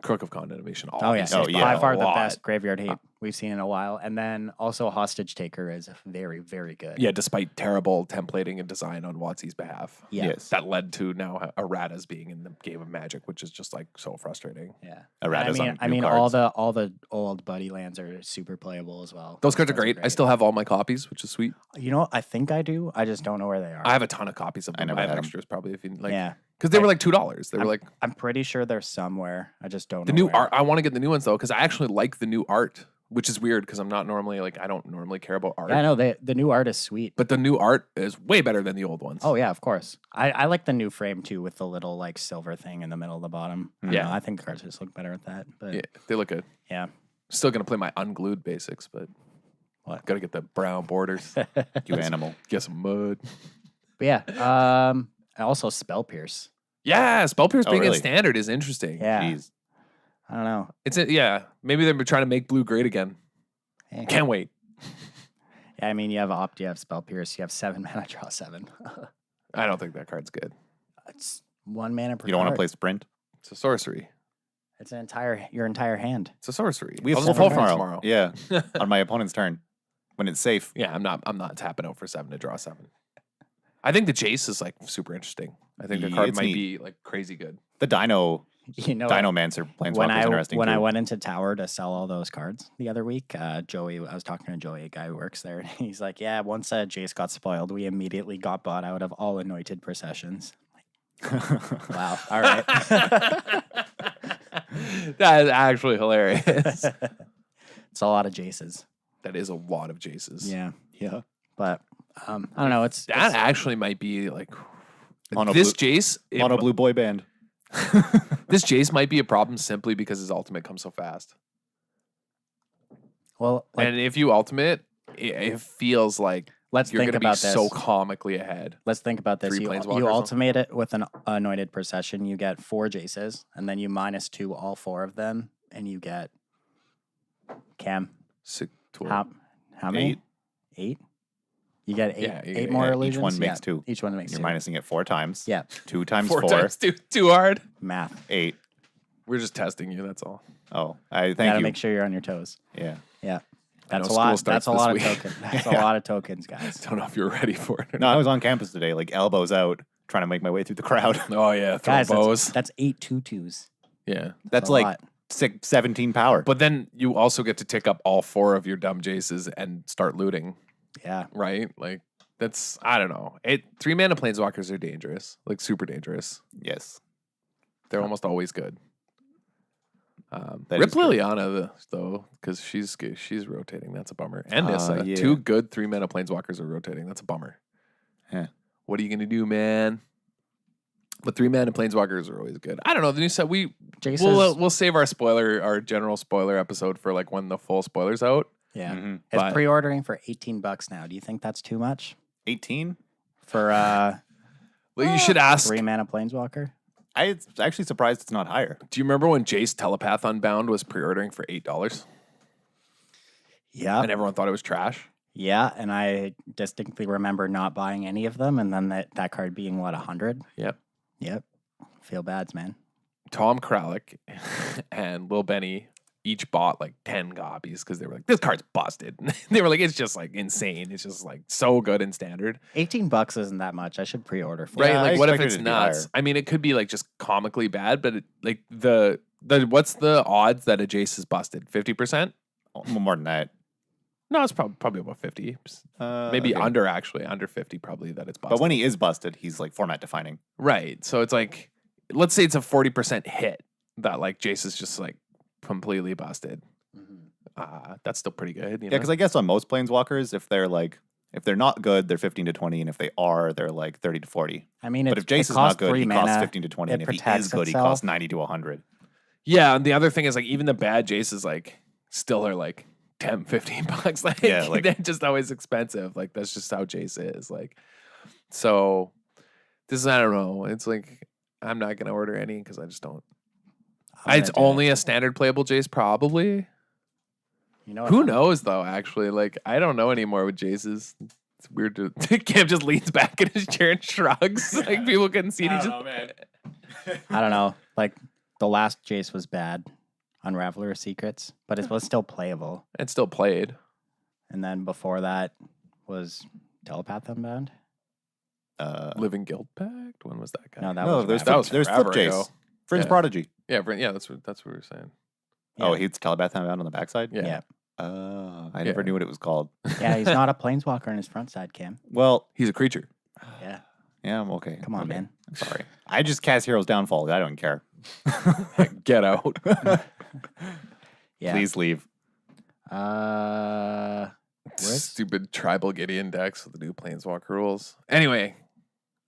Crook of Condemnation. Oh yeah, Obviously. it's yeah. by a far the lot. best graveyard hate we've seen in a while. And then also Hostage Taker is very, very good. Yeah, despite terrible templating and design on WotC's behalf. Yeah. Yes. That led to now erratas being in the game of Magic, which is just like so frustrating. Yeah. Erratas I on mean new all cards. the old buddy lands are super playable as well. Those cards are great. I still have all my copies, which is sweet. You know what? I think I do. I just don't know where they are. I have a ton of copies of I them. never I have had 'em. extras probably if you like. yeah. Because they were like $2. They were like I'm pretty sure they're somewhere. I just don't the know. new where. art. I want to get the new ones though, because I actually like the new art, which is weird because I'm not normally like I don't normally care about art. Yeah, I know the new art is sweet. But the new art is way better than the old ones. Oh yeah, of course. I like the new frame too with the little like silver thing in the middle of the bottom. I don't Yeah. know, I think the cards just look better with that. But yeah, they look good. yeah. Still gonna play my unglued basics, but What? Gotta get the brown borders. You animal. Get some mud. But yeah. And also Spell Pierce. Yeah, Spell Pierce Oh, being in really? standard is interesting. Yeah. Jeez. I don't know. Yeah. Maybe they're trying to make blue great again. Hey. Can't wait. Yeah, I mean you have Opt, you have Spell Pierce, you have 7 mana, draw 7. I don't think that card's good. It's 1 mana per You don't want to card. play Sprint? It's a sorcery. It's your entire hand. It's a sorcery. We have I'll full just farm farm tomorrow. Yeah. On my opponent's turn. When it's safe. Yeah, I'm not tapping out for 7 to draw 7. I think the Jace is like super interesting. I think the Yeah, card it's might neat. be like crazy good. The Dino You know, Dinomancer Planeswalker is interesting when too. I went into Tower to sell all those cards the other week, Joey, I was talking to Joey, a guy who works there, and he's like, "Yeah, once Jace got spoiled, we immediately got bought out of all anointed processions." Wow. All right. That is actually hilarious. It's a lot of Jaces. That is a lot of Jaces. Yeah, Yeah. but I don't know. It's Actually might be like Mono this blue- Jace. Mono blue boy band. This Jace might be a problem simply because his ultimate comes so fast. well. Like, And if you ultimate, it feels like let's you're think going to be about this. so comically ahead. Let's think about this. 3 You planeswalkers, though? ultimate it with an anointed procession. You get 4 Jaces, and then you -2 all 4 of them, and you get Cam. 6, 12. How many? 8. You get 8. Yeah, 8 more yeah, each illusions. one makes Yeah, 2. Each one makes You're 2. minusing it 4 times. Yeah, 2 times 4 4. times too hard. math. 8. We're just testing you. That's all. Oh, I You thank gotta you. make sure you're on your toes. Yeah. Yeah, I know that's a school lot. starts That's a this lot of week. tokens. That's Yeah. a lot of tokens, guys. Don't know if you're ready for it. Or No, I not. was on campus today, like elbows out, trying to make my way through the crowd. Oh yeah, throw Guys, bows. that's 8 tutus. Yeah, That's a like lot. 17 power. but then you also get to tick up all 4 of your dumb Jaces and start looting. Yeah, Right? Like that's I don't know. 3 mana planeswalkers are dangerous, like super dangerous. Yes. They're almost always good. That Rip is true. Liliana though, because she's rotating. That's a bummer. And Nissa, Yeah. 2 good 3 mana planeswalkers are rotating. That's a bummer. Yeah. What are you gonna do, man? But 3 mana planeswalkers are always good. I don't know. The new set Jace's. we'll save our general spoiler episode for like when the full spoiler's out. yeah, Mhm. it's but- pre-ordering for $18 now. Do you think that's too much 18? for Well, you should ask. 3 mana planeswalker? I'm actually surprised it's not higher. Do you remember when Jace Telepath Unbound was pre-ordering for $8 Yeah, and everyone thought it was trash? yeah, and I distinctly remember not buying any of them, and then that card being what 100. Yep. Yep, feel bads, man. Tom Kralik and Lil Benny each bought like 10 copies because they were like, this card's busted. They were like, it's just like insane. It's just like so good in standard. $18 isn't that much. I should pre-order for Right? it. Yeah, like I what if expected it's it to be nuts? higher. I mean, it could be like just comically bad, but like the what's the odds that a Jace is busted? 50%? Oh, more than that. No, it's probably about 50. Maybe Okay. under 50 probably that it's busted. But when he is busted, he's like format defining. Right. So it's like, let's say it's a 40% hit that like Jace is just like completely busted. Mhm. That's still pretty good. You Yeah, know? because I guess on most planeswalkers, if they're not good, they're 15 to 20, and if they are, they're like 30 to 40. I mean, But if Jace is not good, he costs 15 to 20, and if he is good, he costs 90 to 100. Yeah. And the other thing is like, even the bad Jaces like still are like 10, 15 bucks. Like, Yeah, like- they're just always expensive. Like, that's just how Jace is. Like, so this is, I don't know. It's like, I'm not going to order any because I just don't. I'm It's gonna do only it. a standard playable Jace, probably. You know what? Who knows though? Actually, like I don't know anymore with Jaces. It's weird to Cam just leans back in his chair and shrugs. Like people couldn't see it. He just man. I don't know. Like the last Jace was bad, Unraveler of Secrets, but it was still playable. It's still played. And then before that was Telepath Unbound. Living Guild Pact. When was that guy? No, that No, was there's Unraveler. that was there's Flip forever Jace. ago. Fringe Yeah. Prodigy. Yeah, that's what we were saying. Oh, Yeah. he's Telepath Unbound on the backside? Yeah. Yeah. I never Yeah. knew what it was called. Yeah, he's not a planeswalker on his front side, Cam. Well, He's a creature. Yeah. yeah, I'm okay. Come on, Okay. man. I'm sorry. I just cast Hero's Downfall. I don't care. Get out. Yeah. Please leave. Where's- Stupid tribal Gideon decks with the new Planeswalker rules. Anyway,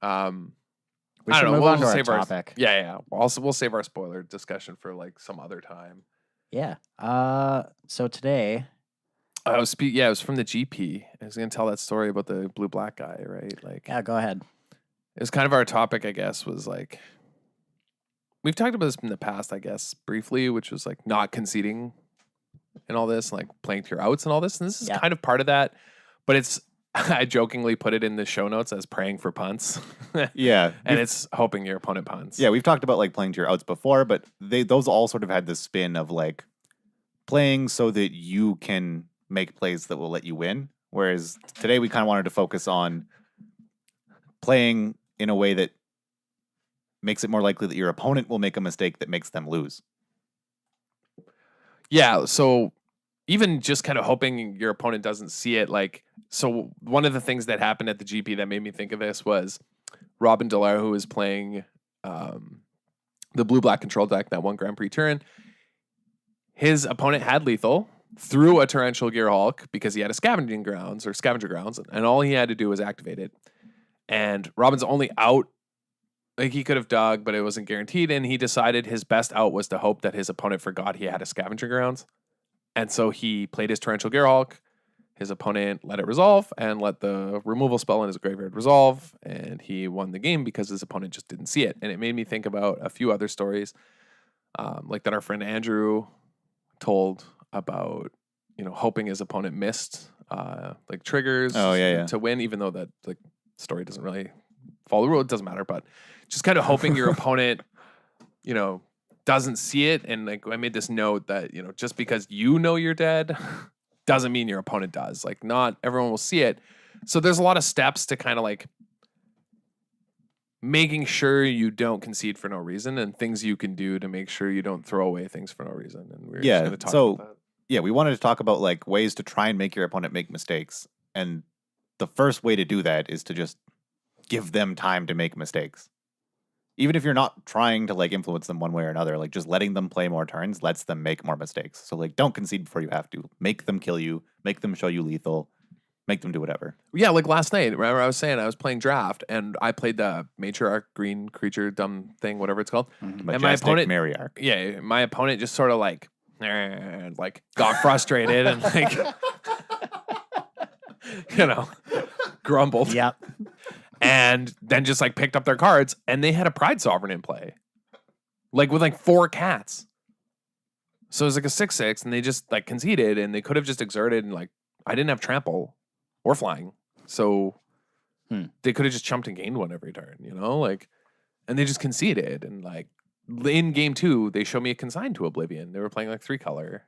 we I should don't know. move We'll on to our save topic. Yeah. Also, we'll save our spoiler discussion for like some other time. Yeah. So today, I was it was from the GP. I was gonna tell that story about the blue black guy, right? Like yeah, go ahead. it was kind of our topic, I guess, was like we've talked about this in the past, I guess, briefly, which was like not conceding and all this, like playing to your outs and all this. And this is Yeah. kind of part of that, but it's I jokingly put it in the show notes as praying for punts. Yeah. And it's hoping your opponent punts. Yeah, we've talked about like playing to your outs before, but those all sort of had this spin of like playing so that you can make plays that will let you win. Whereas today we kind of wanted to focus on playing in a way that makes it more likely that your opponent will make a mistake that makes them lose. Yeah, so even just kind of hoping your opponent doesn't see it, like, so one of the things that happened at the GP that made me think of this was Robin Delar, who was playing the blue-black control deck that won Grand Prix Turin. His opponent had lethal, threw a Torrential Gearhulk because he had a Scavenger Grounds, and all he had to do was activate it. And Robin's only out, like he could have dug, but it wasn't guaranteed, and he decided his best out was to hope that his opponent forgot he had a Scavenger Grounds. And so he played his Torrential Gearhulk. His opponent let it resolve and let the removal spell in his graveyard resolve, and he won the game because his opponent just didn't see it. And it made me think about a few other stories, like that our friend Andrew told about, hoping his opponent missed like triggers to win, even though that like story doesn't really follow the rule. It doesn't matter, but just kind of hoping your opponent, doesn't see it. And like I made this note that, just because you're dead doesn't mean your opponent does. Like not everyone will see it. So there's a lot of steps to kind of like making sure you don't concede for no reason and things you can do to make sure you don't throw away things for no reason. And we're just going to talk about that. Yeah, we wanted to talk about like ways to try and make your opponent make mistakes. And the first way to do that is to just give them time to make mistakes. Even if you're not trying to like influence them one way or another, like just letting them play more turns lets them make more mistakes. So like don't concede before you have to. Make them kill you, make them show you lethal, make them do whatever. Yeah, like last night, remember I was saying I was playing draft and I played the Matriarch green creature dumb thing, whatever it's called. Mm-hmm. And my opponent, Mariarch. Yeah, my opponent just sort of like got frustrated and like grumbled. Yep. And then just like picked up their cards and they had a Pride Sovereign in play. Like with like 4 cats. So it was like a 6/6 and they just like conceded and they could have just exerted and like I didn't have trample or flying. So they could have just jumped and gained 1 every turn, like, and they just conceded. And like in game 2, they showed me a Consign to Oblivion. They were playing like 3 color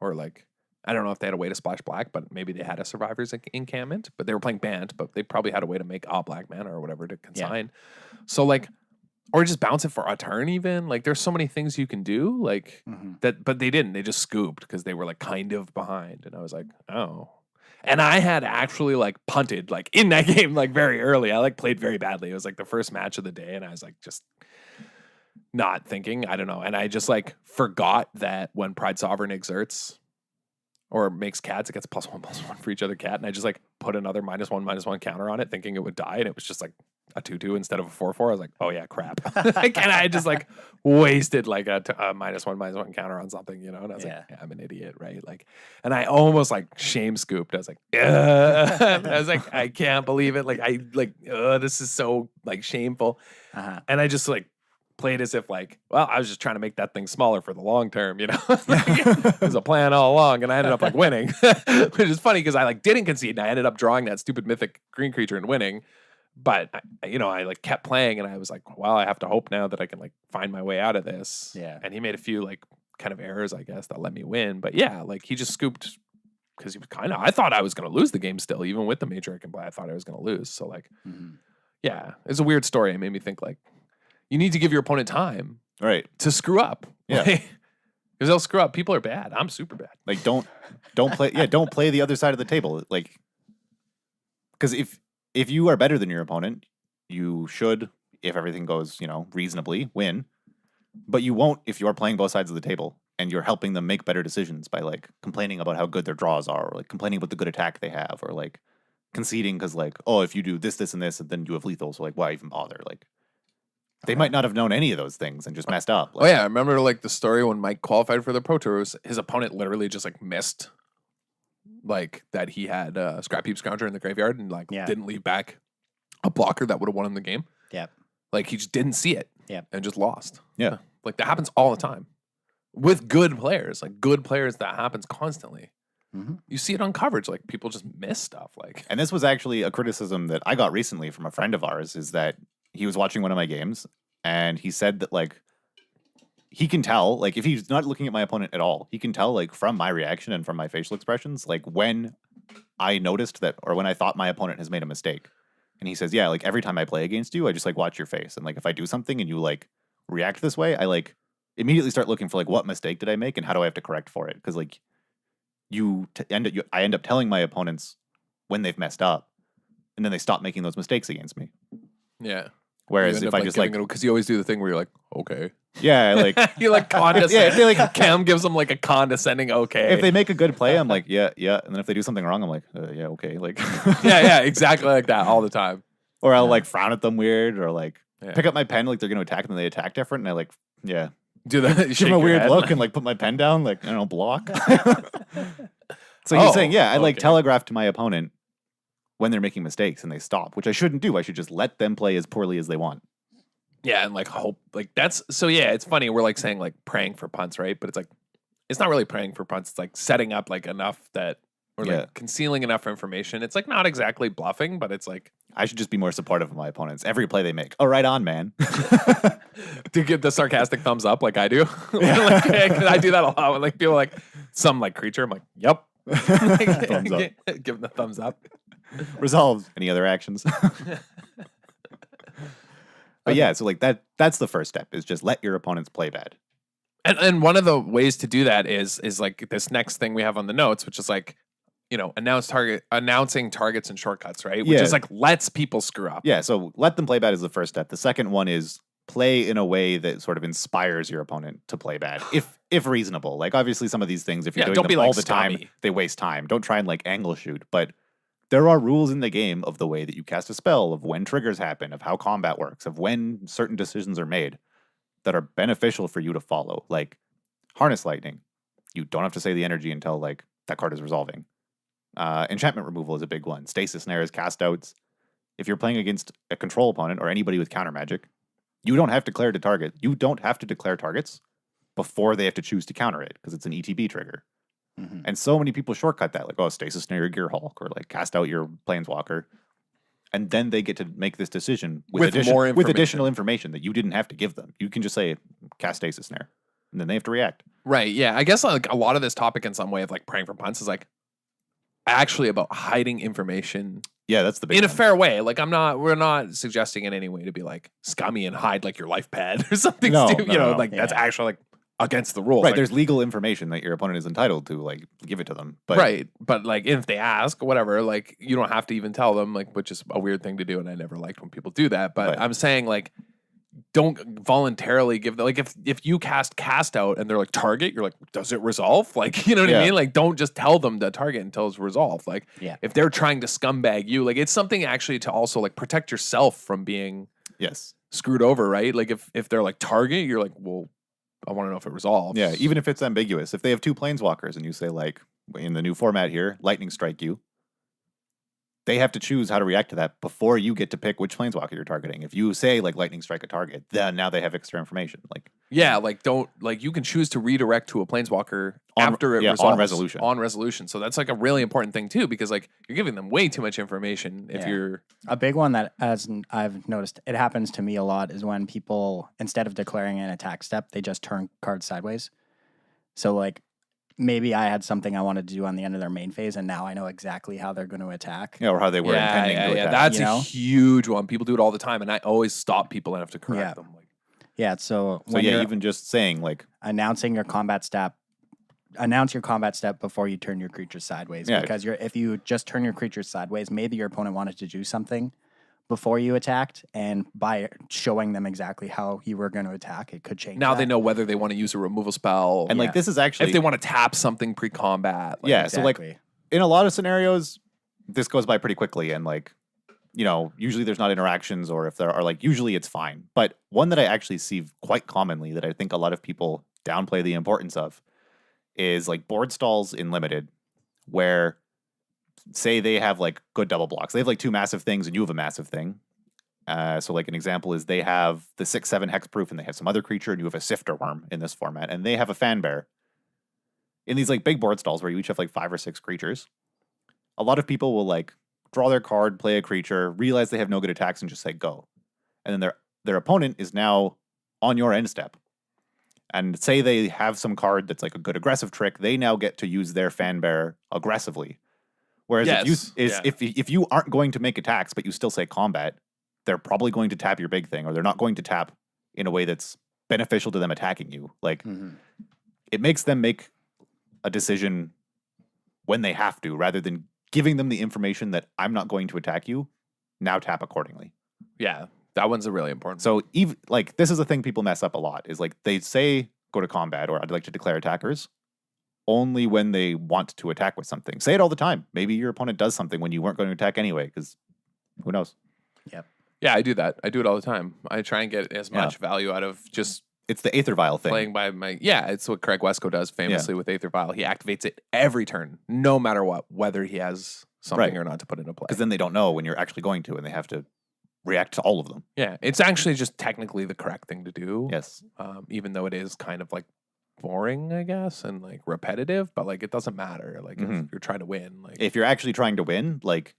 or like, I don't know if they had a way to splash black, but maybe they had a Survivor's Encampment, but they were playing Bant, but they probably had a way to make a black mana or whatever to consign. Yeah. So like, or just bounce it for a turn even. Like there's so many things you can do like that, but they didn't. They just scooped because they were like kind of behind. And I was like, oh. And I had actually like punted like in that game like very early. I like played very badly. It was like the first match of the day and I was like just not thinking. I don't know. And I just like forgot that when Pride Sovereign exerts or makes cats, it gets +1/+1 for each other cat. And I just like put another -1/-1 counter on it thinking it would die. And it was just like a 2/2 instead of a 4/4. I was like, oh yeah, crap. Like, and I just like wasted like a -1/-1 counter on something, And I was like, yeah, I'm an idiot, right? Like, and I almost like shame scooped. I was like, I was like, I can't believe it. Like, this is so like shameful. And I just like played as if like, well, I was just trying to make that thing smaller for the long term, Like, it was a plan all along, and I ended up like winning, which is funny because I like didn't concede, and I ended up drawing that stupid mythic green creature and winning. But I like kept playing, and I was like, well, I have to hope now that I can like find my way out of this. Yeah. And he made a few like kind of errors, I guess, that let me win. But yeah, like he just scooped because he was I thought I was going to lose the game still, even with the Matriarch in play. I thought I was going to lose. So like, yeah, it's a weird story. It made me think like, you need to give your opponent time, right, to screw up. Yeah, because they'll screw up. People are bad. I'm super bad. Like don't play. Yeah, don't play the other side of the table. Like, because if you are better than your opponent, you should, if everything goes reasonably, win. But you won't if you are playing both sides of the table and you're helping them make better decisions by like complaining about how good their draws are, or like complaining about the good attack they have, or like conceding because like, oh, if you do this, this, and this, and then you have lethal, so like, why even bother? Like. They might not have known any of those things and just messed up. Like, oh yeah, I remember like the story when Mike qualified for the Pro Tour. His opponent literally just like missed, like that he had Scrap Heap Scrounger in the graveyard and like didn't leave back a blocker that would have won him the game. Yep. Like he just didn't see it. Yep. And just lost. Yeah. Like that happens all the time with good players. Like good players, that happens constantly. You see it on coverage. Like people just miss stuff. Like, and this was actually a criticism that I got recently from a friend of ours. Is that he was watching one of my games and he said that like he can tell, like if he's not looking at my opponent at all, he can tell like from my reaction and from my facial expressions, like when I noticed that or when I thought my opponent has made a mistake. And he says, yeah, like every time I play against you, I just like watch your face. And like if I do something and you like react this way, I like immediately start looking for like what mistake did I make and how do I have to correct for it? Because like I end up telling my opponents when they've messed up, and then they stop making those mistakes against me. Yeah. Whereas if I just like, because you always do the thing where you're like, okay. yeah, like you like condescend. yeah, if they like Cam gives them like a condescending okay. if they make a good play, I'm like, yeah, yeah, and then if they do something wrong, I'm like, yeah, okay, like yeah, exactly like that all the time. Or I'll like frown at them weird, or like Yeah. pick up my pen like they're going to attack, and then they attack different, and I like, yeah, Do that. give shake them a your weird head. look and like put my pen down, like I don't know, block. So he's saying, yeah, I like okay. telegraph to my opponent when they're making mistakes and they stop, which I shouldn't do. I should just let them play as poorly as they want. Yeah, and like hope like that's so yeah, it's funny. We're like saying like praying for punts, right? But it's like it's not really praying for punts. It's like setting up like enough that or Yeah. like concealing enough information. It's like not exactly bluffing, but it's like I should just be more supportive of my opponents every play they make. Oh, right on, man. to give the sarcastic thumbs up like I do. Like, I do that a lot when like people are like some like creature. I'm like, yep. Thumbs up. Give them the thumbs up. Resolved. Any other actions? But yeah, so like that's the first step is just let your opponents play bad. And one of the ways to do that is like this next thing we have on the notes, which is like, you know, announcing targets and shortcuts, right? Which Yeah. is like lets people screw up. Yeah, so let them play bad is the first step. The second one is play in a way that sort of inspires your opponent to play bad, if reasonable. Like obviously some of these things, if you're Yeah, doing don't them be, all like, the time, scummy. they waste time. Don't try and like angle shoot. But there are rules in the game of the way that you cast a spell, of when triggers happen, of how combat works, of when certain decisions are made that are beneficial for you to follow. Like harness lightning. You don't have to say the energy until like that card is resolving. Enchantment removal is a big one. Stasis snares, cast outs. If you're playing against a control opponent or anybody with counter magic, you don't have to declare to target. You don't have to declare targets before they have to choose to counter it because it's an ETB trigger. Mhm. And so many people shortcut that, like, oh, stasis snare your Gear Hulk or like cast out your Planeswalker. And then they get to make this decision with more additional information that you didn't have to give them. You can just say cast stasis snare, and then they have to react. Right. Yeah. I guess like a lot of this topic in some way of like praying for punts is like actually about hiding information Yeah, that's the big in a one. fair way. Like we're not suggesting in any way to be like scummy and hide like your life pad or something No, stupid. no, You know, no. like that's Yeah. actually like against the rule. Right, Like, there's legal information that your opponent is entitled to, like, give it to them. But right. But like if they ask, whatever, like you don't have to even tell them, like, which is a weird thing to do, and I never liked when people do that. But Right. I'm saying like don't voluntarily give them like if you cast out and they're like target, you're like, does it resolve? Like, you know what I Yeah. mean? Like don't just tell them to target until it's resolved. Like Yeah. if they're trying to scumbag you, like it's something actually to also like protect yourself from being yes. screwed over, right? Like if they're like target, you're like, well, I want to know if it resolves. Yeah, even if it's ambiguous. If they have two planeswalkers and you say, like, in the new format here, lightning strike you, they have to choose how to react to that before you get to pick which planeswalker you're targeting. If you say, like, lightning strike a target, then now they have extra information. Like, Yeah, like don't like you can choose to redirect to a planeswalker On- after it yeah, on resolves resolution. On resolution. So that's like a really important thing too, because like you're giving them way too much information if Yeah. you're A big one that, as I've noticed, it happens to me a lot is when people, instead of declaring an attack step, they just turn cards sideways. So, like, maybe I had something I wanted to do on the end of their main phase, and now I know exactly how they're going to attack. or how they were intending to attack. That's you a know? huge one. People do it all the time, and I always stop people and have to correct Yeah. them. Like, Yeah, so So, when yeah, you're even just saying, like, announcing your combat step, announce your combat step before you turn your creature sideways. Yeah. Because if you just turn your creature sideways, maybe your opponent wanted to do something before you attacked, and by showing them exactly how you were going to attack, it could change. now that. they know whether they want to use a removal spell and, Yeah. like, this is actually, if they want to tap something pre-combat. Like, yeah, so, like, Exactly. in a lot of scenarios, this goes by pretty quickly, and like, you know, usually there's not interactions, or if there are, like, usually it's fine. But one that I actually see quite commonly that I think a lot of people downplay the importance of is like board stalls in limited, where say they have like good double blocks. They have like two massive things, and you have a massive thing. So like an example is they have the 6/7 hexproof, and they have some other creature, and you have a sifter worm in this format, and they have a fan bear. In these like big board stalls where you each have like 5 or 6 creatures, a lot of people will like draw their card, play a creature, realize they have no good attacks, and just say go. And then their opponent is now on your end step. And say they have some card that's like a good aggressive trick, they now get to use their fan bear aggressively. Whereas Yes, if you aren't going to make attacks, but you still say combat, they're probably going to tap your big thing, or they're not going to tap in a way that's beneficial to them attacking you. Like it makes them make a decision when they have to, rather than giving them the information that I'm not going to attack you. Now tap accordingly. Yeah, that one's a really important. So even like this is a thing people mess up a lot. Is like they say go to combat or I'd like to declare attackers only when they want to attack with something. Say it all the time. Maybe your opponent does something when you weren't going to attack anyway, because who knows? Yep. Yeah, I do that. I do it all the time. I try and get as much value out of just It's the Aether Vial thing. playing by my. Yeah, it's what Craig Wesco does famously with Aether Vial. He activates it every turn, no matter what, whether he has something or not to put into play. Because then they don't know when you're actually going to, and they have to react to all of them. Yeah, it's actually just technically the correct thing to do. Yes. Even though it is kind of like boring, I guess, and like repetitive, but like it doesn't matter. Like if you're trying to win, like If you're actually trying to win, like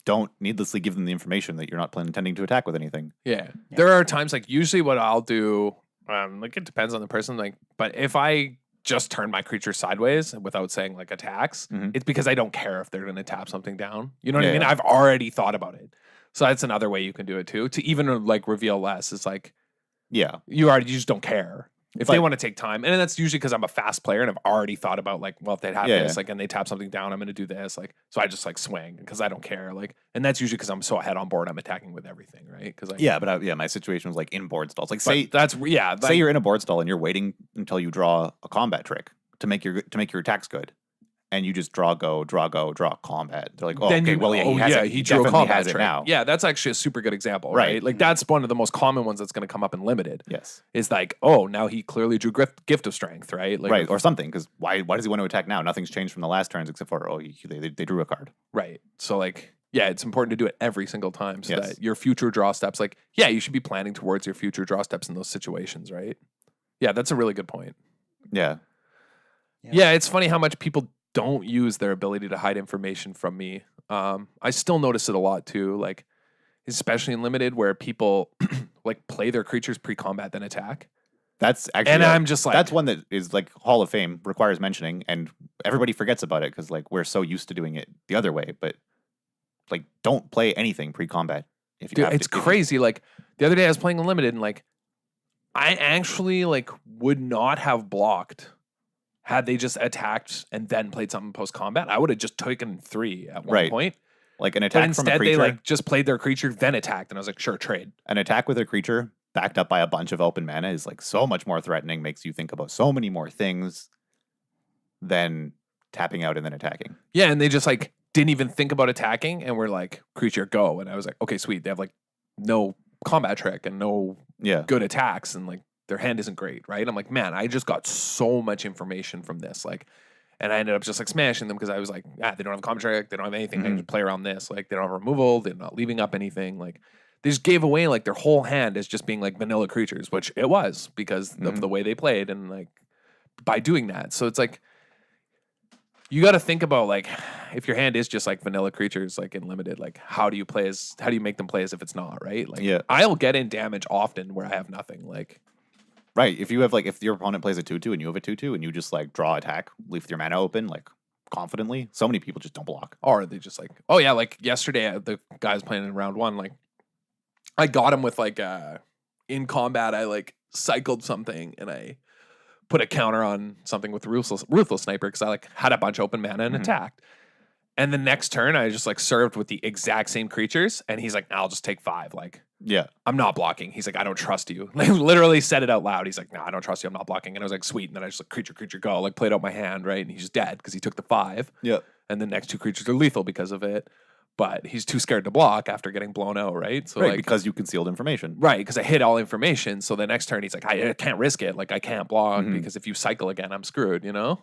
don't needlessly give them the information that you're not intending to attack with anything. yeah. There are times like usually what I'll do, like it depends on the person, like, but if I just turn my creature sideways without saying like attacks, it's because I don't care if they're going to tap something down. You know what I mean? I've already thought about it. So that's another way you can do it too. To even like reveal less is like, you just don't care. If they want to take time, and that's usually because I'm a fast player and I've already thought about like, well, if they have this, like, and they tap something down, I'm going to do this, like, so I just like swing because I don't care, like, and that's usually because I'm so ahead on board, I'm attacking with everything, right? Because my situation was like in board stalls. Like say say you're in a board stall and you're waiting until you draw a combat trick to make your attacks good, and you just draw combat. They're like, oh, then okay, he drew a combat trick now. Yeah, that's actually a super good example, right? Like that's one of the most common ones that's going to come up in limited. Yes, is like, oh, now he clearly drew gift of strength, right? Like, or something. Because why does he want to attack now? Nothing's changed from the last turns except for they drew a card. Right. So like, yeah, it's important to do it every single time so that your future draw steps, like, yeah, you should be planning towards your future draw steps in those situations, right? Yeah, that's a really good point. Yeah, it's funny how much people don't use their ability to hide information from me. I still notice it a lot too, like especially in limited where people like play their creatures pre-combat then attack. That's actually, and I'm just like, that's one that is like Hall of Fame, requires mentioning, and everybody forgets about it because like we're so used to doing it the other way. But like, don't play anything pre-combat if you have to. It's crazy. Like the other day I was playing Unlimited and like I actually like would not have blocked had they just attacked and then played something post-combat. I would have just taken 3 at one point. Like an attack from a creature. Instead, they like just played their creature, then attacked. And I was like, sure, trade. An attack with a creature backed up by a bunch of open mana is like so much more threatening, makes you think about so many more things than tapping out and then attacking. Yeah, and they just like didn't even think about attacking and were like, creature, go. And I was like, okay, sweet. They have like no combat trick and no good attacks. And like, their hand isn't great, right? I'm like, man, I just got so much information from this. Like, and I ended up just like smashing them because I was like, they don't have a contract, they don't have anything. They can play around this. Like, they don't have removal, they're not leaving up anything. Like, they just gave away like their whole hand as just being like vanilla creatures, which it was because of the way they played and like by doing that. So it's like, you got to think about like, if your hand is just like vanilla creatures, like in limited, like how do you make them play as if it's not, right? Like, I'll get in damage often where I have nothing. Like, right. If you have like, if your opponent plays a 2/2 and you have a 2/2 and you just like draw attack, leave your mana open, like confidently, so many people just don't block. Or they just like, oh yeah, like yesterday, the guy was playing in round 1, like I got him with like, in combat, I like cycled something and I put a counter on something with Ruthless Sniper because I like had a bunch of open mana and attacked. And the next turn, I just like served with the exact same creatures. And he's like, nah, I'll just take 5. Like, I'm not blocking. He's like, I don't trust you. Like, literally said it out loud. He's like, no, I don't trust you. I'm not blocking. And I was like, sweet. And then I just like, creature, go. Like, played out my hand, right? And he's dead because he took the 5. Yeah. And the next 2 creatures are lethal because of it. But he's too scared to block after getting blown out, right? So like, because you concealed information. Right, because I hid all information. So the next turn, he's like, I can't risk it. Like, I can't block because if you cycle again, I'm screwed, you know?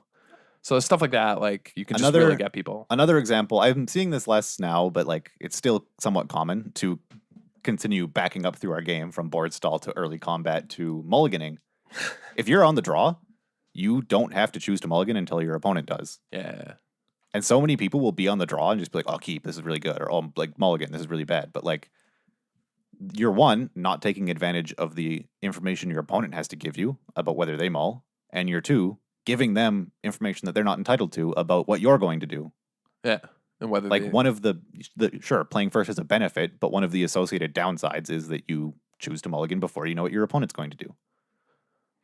So stuff like that, like, you can just really get people. Another example, I'm seeing this less now, but like, it's still somewhat common to continue backing up through our game from board stall to early combat to mulliganing. If you're on the draw, you don't have to choose to mulligan until your opponent does. Yeah. And so many people will be on the draw and just be like, "I'll keep. This is really good," or "Oh, like mulligan. This is really bad." But like, you're not taking advantage of the information your opponent has to give you about whether they mull, and you're 2, giving them information that they're not entitled to about what you're going to do. Yeah. And whether Like they, one of the sure, playing first is a benefit, but one of the associated downsides is that you choose to mulligan before you know what your opponent's going to do.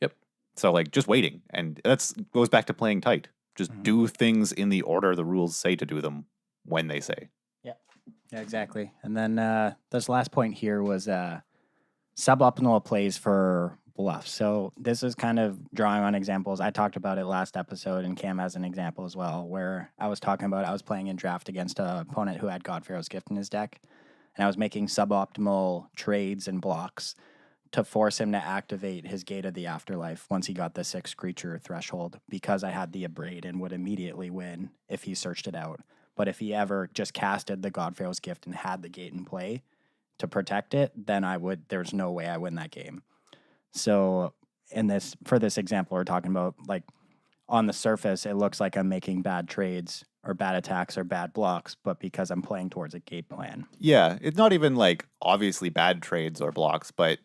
Yep. So like just waiting, and that's goes back to playing tight. Just Mhm. do things in the order the rules say to do them when they say. Yeah, exactly. And then this last point here was suboptimal plays for bluff. So this is kind of drawing on examples. I talked about it last episode, and Cam has an example as well, where I was talking about I was playing in draft against an opponent who had God Pharaoh's Gift in his deck, and I was making suboptimal trades and blocks to force him to activate his Gate of the Afterlife once he got the 6 creature threshold, because I had the Abrade and would immediately win if he searched it out. But if he ever just casted the God Pharaoh's Gift and had the gate in play to protect it, then there's no way I win that game. So for this example, we're talking about, like, on the surface, it looks like I'm making bad trades or bad attacks or bad blocks, but because I'm playing towards a gate plan. Yeah, it's not even like obviously bad trades or blocks, but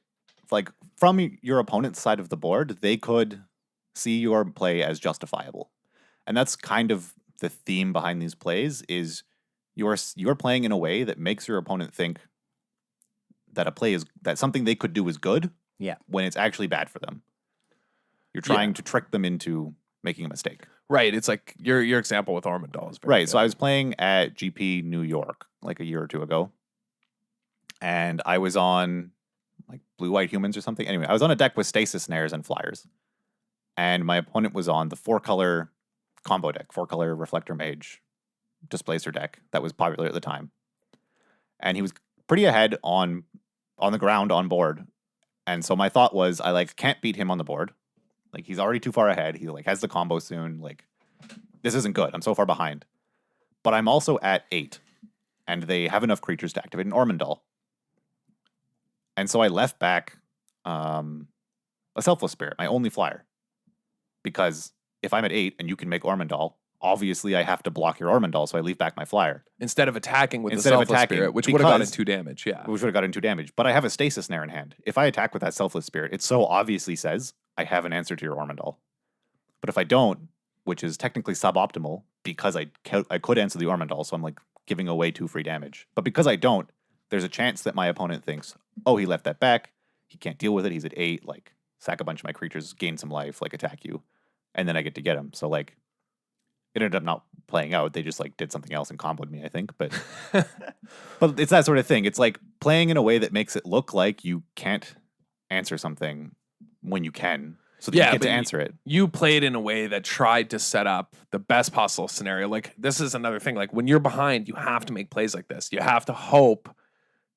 like from your opponent's side of the board, they could see your play as justifiable. And that's kind of the theme behind these plays is you're playing in a way that makes your opponent think that that something they could do is good. Yeah. When it's actually bad for them. You're trying to trick them into making a mistake. right. It's like your example with Armandal is very Right. good. So I was playing at GP New York like a year or two ago. And I was on like blue-white humans or something. Anyway, I was on a deck with stasis snares and flyers. And my opponent was on the 4-color combo deck, 4-color reflector mage displacer deck that was popular at the time. And he was pretty ahead on the ground on board. And so my thought was I like can't beat him on the board. Like he's already too far ahead. He like has the combo soon. Like this isn't good. I'm so far behind. But I'm also at 8. And they have enough creatures to activate an Ormondal. And so I left back a Selfless Spirit, my only flyer. Because if I'm at 8 and you can make Ormondal, obviously I have to block your Ormondal, so I leave back my flyer. Instead of attacking with Instead of the Selfless attacking, Spirit, which would have gotten because- 2 damage. Yeah. Which would have gotten 2 damage. But I have a Stasis Snare in hand. If I attack with that Selfless Spirit, it so obviously says I have an answer to your Ormondal. But if I don't, which is technically suboptimal, because I could answer the Ormondal, so I'm like giving away 2 free damage. But because I don't, there's a chance that my opponent thinks, oh, he left that back. He can't deal with it. He's at 8. Like, sack a bunch of my creatures, gain some life, like attack you. And then I get to get him. So, like, it ended up not playing out. They just, like, did something else and comboed me, I think. But but it's that sort of thing. It's like playing in a way that makes it look like you can't answer something when you can. So that Yeah, you get but to answer it. You played in a way that tried to set up the best possible scenario. Like, this is another thing. Like, when you're behind, you have to make plays like this. You have to hope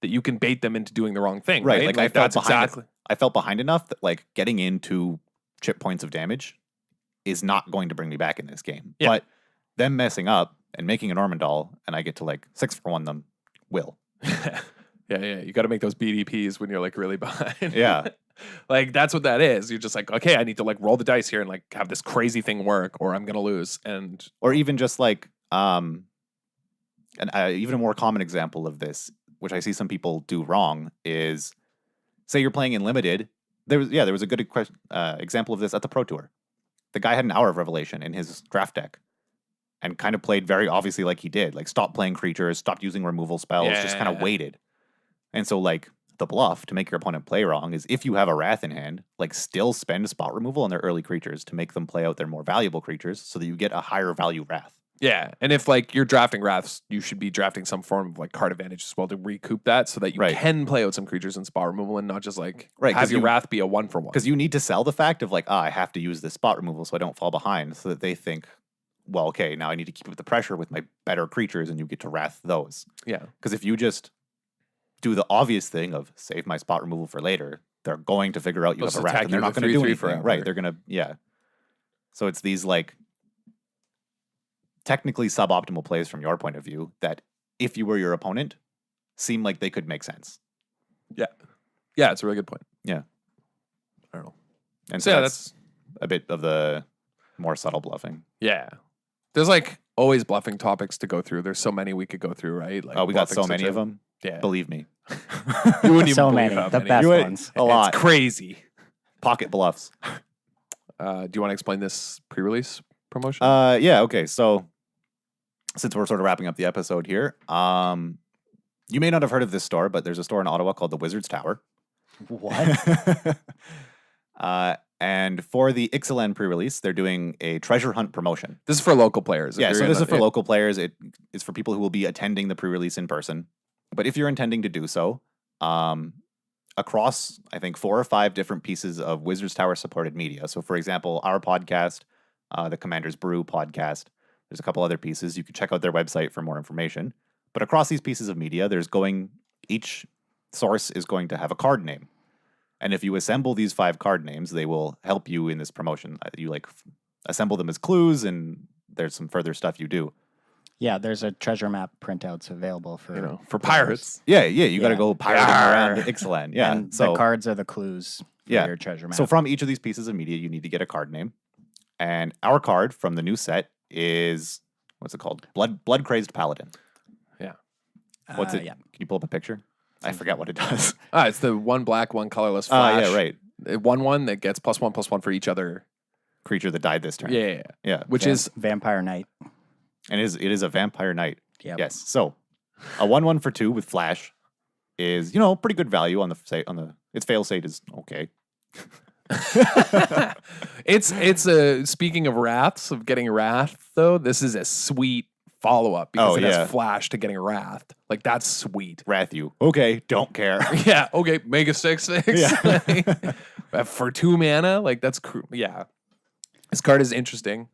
that you can bait them into doing the wrong thing. Right. Right. Like, I felt that's behind exactly. I felt behind enough that, like, getting into chip points of damage is not going to bring me back in this game. Yeah. But them messing up and making an Ormondal and I get to, like, 6-for-1 them will. Yeah. You got to make those BDPs when you're like really behind. Yeah. Like, that's what that is. You're just like, okay, I need to like roll the dice here and like have this crazy thing work, or I'm gonna lose. And Or even just like, even a more common example of this, which I see some people do wrong, is say you're playing in limited. There was a good example of this at the Pro Tour. The guy had an Hour of Revelation in his draft deck, and kind of played very obviously like he did, like stopped playing creatures, stopped using removal spells, just kind of Yeah. waited. And so like the bluff to make your opponent play wrong is if you have a Wrath in hand, like still spend spot removal on their early creatures to make them play out their more valuable creatures, so that you get a higher value Wrath. yeah, and if like you're drafting Wraths, you should be drafting some form of like card advantage as well to recoup that, so that you Right. can play out some creatures in spot removal and not just like Right, 'cause have your you- Wrath be a 1-for-1. Because you need to sell the fact of like, I have to use this spot removal so I don't fall behind, so that they think, well, okay, now I need to keep up the pressure with my better creatures, and you get to Wrath those. Yeah. Because if you just do the obvious thing of save my spot removal for later, they're going to figure out you They'll have a Wrath, attack and they're you not with going to do 3/3 anything. forever. Right? They're gonna, yeah. So it's these like technically suboptimal plays from your point of view that, if you were your opponent, seem like they could make sense. Yeah, it's a really good point. Yeah. I don't know. And So so yeah, that's a bit of the more subtle bluffing. Yeah. There's like always bluffing topics to go through. There's so many we could go through, right? Like, Oh, we got so bluffing's many such of them. Yeah. Believe me. You wouldn't even So believe many, how the many. best You would- ones. A lot. It's crazy. Pocket bluffs. Do you want to explain this pre-release promotion? Yeah, okay. So since we're sort of wrapping up the episode here, you may not have heard of this store, but there's a store in Ottawa called the Wizard's Tower. What? And for the Ixalan pre-release, they're doing a treasure hunt promotion. This is for local players. Yeah, so this is for local players. It is for people who will be attending the pre-release in person. But if you're intending to do so, across, I think, 4 or 5 different pieces of Wizards Tower supported media. So, for example, our podcast, the Commander's Brew podcast, there's a couple other pieces. You can check out their website for more information. But across these pieces of media, each source is going to have a card name. And if you assemble these 5 card names, they will help you in this promotion. You assemble them as clues, and there's some further stuff you do. Yeah, there's a treasure map printouts available for for pirates. Yeah, you got to go pirating around Ixalan. Yeah, and so the cards are the clues for your treasure map. So from each of these pieces of media, you need to get a card name. And our card from the new set is, what's it called? Blood Crazed Paladin. Yeah. What's it? Yeah. Can you pull up a picture? I forgot what it does. It's the 1 black, 1 colorless flash. Yeah, right. 1/1 that gets +1/+1 for each other Creature that died this turn. Yeah. Which is Vampire Knight. And it is a Vampire Knight. Yep. Yes. So a 1/1 for 2 with flash is, pretty good value on the its fail state is okay. It's speaking of wraths, of getting wrath though, this is a sweet follow-up because it has flash to getting wrath. Like, that's sweet. Wrath you. Okay, don't care. Yeah, okay, make a 6/6. Yeah. For 2 mana, like, that's yeah. This card is interesting.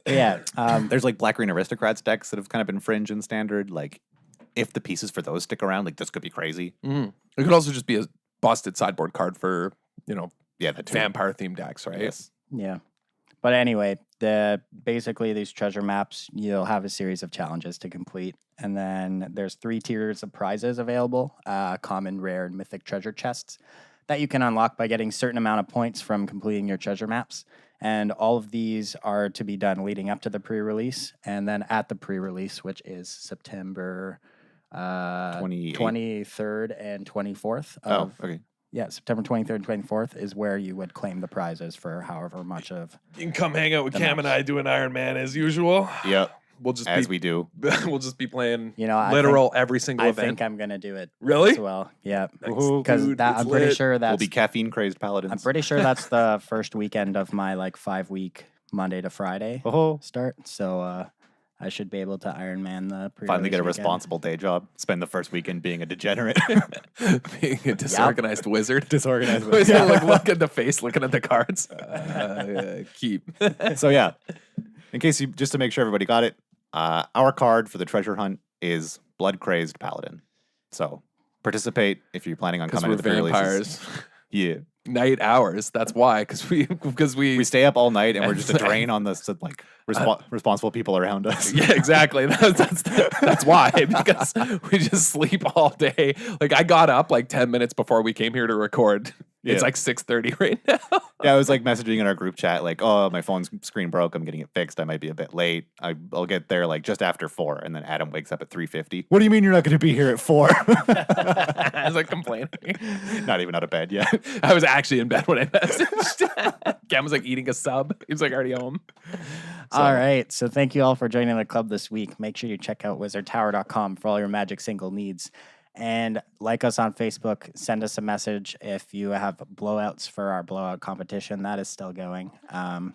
Yeah. There's like Black Green Aristocrats decks that have kind of been fringe in standard. Like, if the pieces for those stick around, like, this could be crazy. It could also just be a busted sideboard card for, that vampire themed decks, right? Yes. Yeah. But anyway, basically these treasure maps, you'll have a series of challenges to complete. And then there's 3 tiers of prizes available, common, rare, and mythic treasure chests that you can unlock by getting a certain amount of points from completing your treasure maps. And all of these are to be done leading up to the pre-release. And then at the pre-release, which is September 23rd and 24th. Okay. Yeah, September 23rd and 24th is where you would claim the prizes for however much of. You can come hang out with Cam and I doing Iron Man as usual. Yep. We'll just we do. We'll just be playing every single event. I think I'm gonna do it. Really? As well. Yeah. Nice. Because I'm pretty sure that's. We'll be caffeine crazed paladins. I'm pretty sure that's the first weekend of my 5-week Monday to Friday start. So I should be able to Iron Man the pre-release finally get a weekend. responsible day job. Spend the first weekend being a degenerate. Being a disorganized wizard. Disorganized wizard. Yeah. Look at the face, looking at the cards. Keep. So yeah, in case just to make sure everybody got it, our card for the treasure hunt is Blood Crazed Paladin. So participate if you're planning on coming to the vampires. Yeah. Night hours. That's why, because we stay up all night and we're just a drain on the responsible people around us. Yeah, exactly. That's why, because we just sleep all day. Like, I got up 10 minutes before we came here to record. Yeah. It's 6:30 right now. Yeah, I was messaging in our group chat oh, my phone's screen broke. I'm getting it fixed. I might be a bit late. I'll get there just after 4, and then Adam wakes up at 3:50. What do you mean you're not going to be here at 4? I was complaining. Not even out of bed yet. I was actually in bed when I messaged. Cam was eating a sub. He was already home. So. All right. So thank you all for joining the club this week. Make sure you check out wizardtower.com for all your Magic single needs. And like us on Facebook, send us a message if you have blowouts for our blowout competition. That is still going.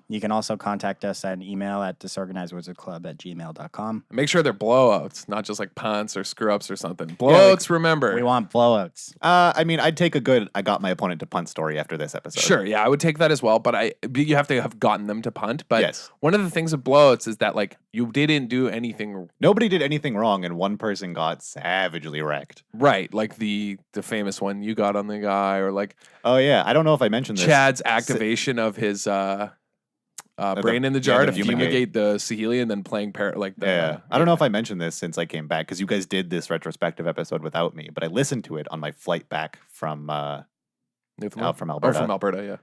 You can also contact us at an email at disorganizedwizardclub@gmail.com. Make sure they're blowouts, not just punts or screw-ups or something. Blowouts, remember. We want blowouts. I mean, I'd take a good I got my opponent to punt story after this episode. Sure, yeah, I would take that as well, but you have to have gotten them to punt. But yes. One of the things with blowouts is that you didn't do anything. Nobody did anything wrong, and one person got savagely wrecked. Right, like the famous one you got on the guy, or oh yeah, I don't know if I mentioned this. Chad's activation of his brain in the jar to fumigate the Saheli and then playing I don't know if I mentioned this since I came back because you guys did this retrospective episode without me, but I listened to it on my flight back from Newfoundland? from Alberta. Or from Alberta, yeah.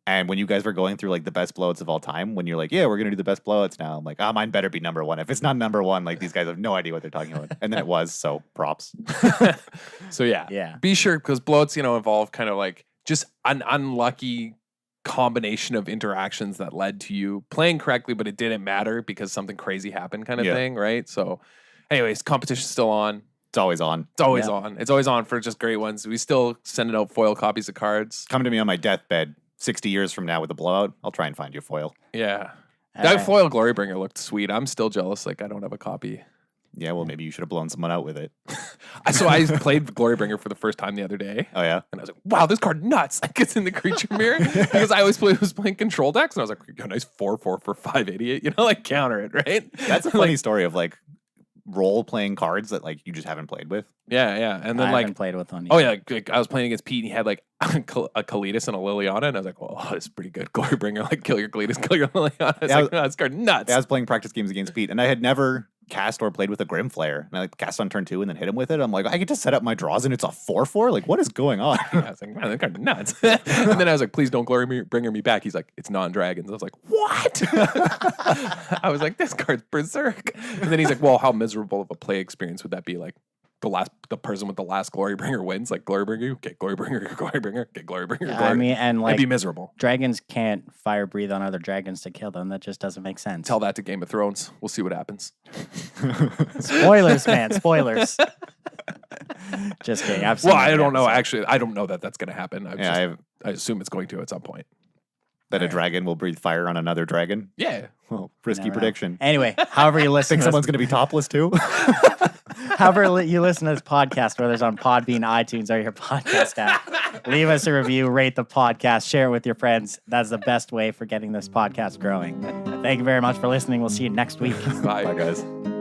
And when you guys were going through the best blowouts of all time, when you're yeah, we're gonna do the best blowouts now, I'm mine better be number 1. If it's not number 1, these guys have no idea what they're talking about. And then it was, so props. So yeah. Yeah. Be sure, because blowouts, involve kind of just an unlucky combination of interactions that led to you playing correctly, but it didn't matter because something crazy happened kind of thing, right? So anyways, competition's still on. It's always on. It's always on. It's always on for just great ones. We still sending out foil copies of cards. Come to me on my deathbed 60 years from now with a blowout. I'll try and find you a foil. Yeah. That foil Glorybringer looked sweet. I'm still jealous. Like, I don't have a copy. Yeah, well, maybe you should have blown someone out with it. So I played Glorybringer for the first time the other day. Oh, yeah? And I was like, wow, this card nuts. Like, it's in the creature mirror. Because I always was playing control decks. And I was like, a nice 4/4 for 588. You know, like, counter it, right? That's a funny story of, like, role-playing cards that, like, you just haven't played with. Yeah. And then, I like, haven't played with one. oh, yeah. Like, I was playing against Pete, and he had, like, a Kalitas and a Liliana. And I was like, well, this is pretty good. Glorybringer, like, kill your Kalitas, kill your Liliana. I was like, this card nuts. Yeah, I was playing practice games against Pete, and I had never cast or played with a Grimflayer. And I like cast on turn 2 and then hit him with it. I'm like, I get to set up my draws and it's a 4/4? Like, what is going on? I was like, man, that card nuts. And then I was like, please don't Glorybringer me back. He's like, it's non-dragons. I was like, what? I was like, this card's berserk. And then he's like, well, how miserable of a play experience would that be? Like, the person with the last Glorybringer wins. Like, Glorybringer, get Glorybringer, get Glorybringer. Yeah, I mean, and like, it'd be miserable. Dragons can't fire breathe on other dragons to kill them. That just doesn't make sense. Tell that to Game of Thrones. We'll see what happens. Spoilers, man. Spoilers. Just kidding. I've seen Well, I every don't know. episode. Actually, I don't know that that's going to happen. I assume it's going to at some point. That a dragon will breathe fire on another dragon? Yeah. Well, risky Never know. prediction. Anyway, however you listen Think to someone's going to be topless too? however you listen to this podcast, whether it's on Podbean, iTunes, or your podcast app, leave us a review, rate the podcast, share it with your friends. That's the best way for getting this podcast growing. Thank you very much for listening. We'll see you next week. Bye. Bye, guys.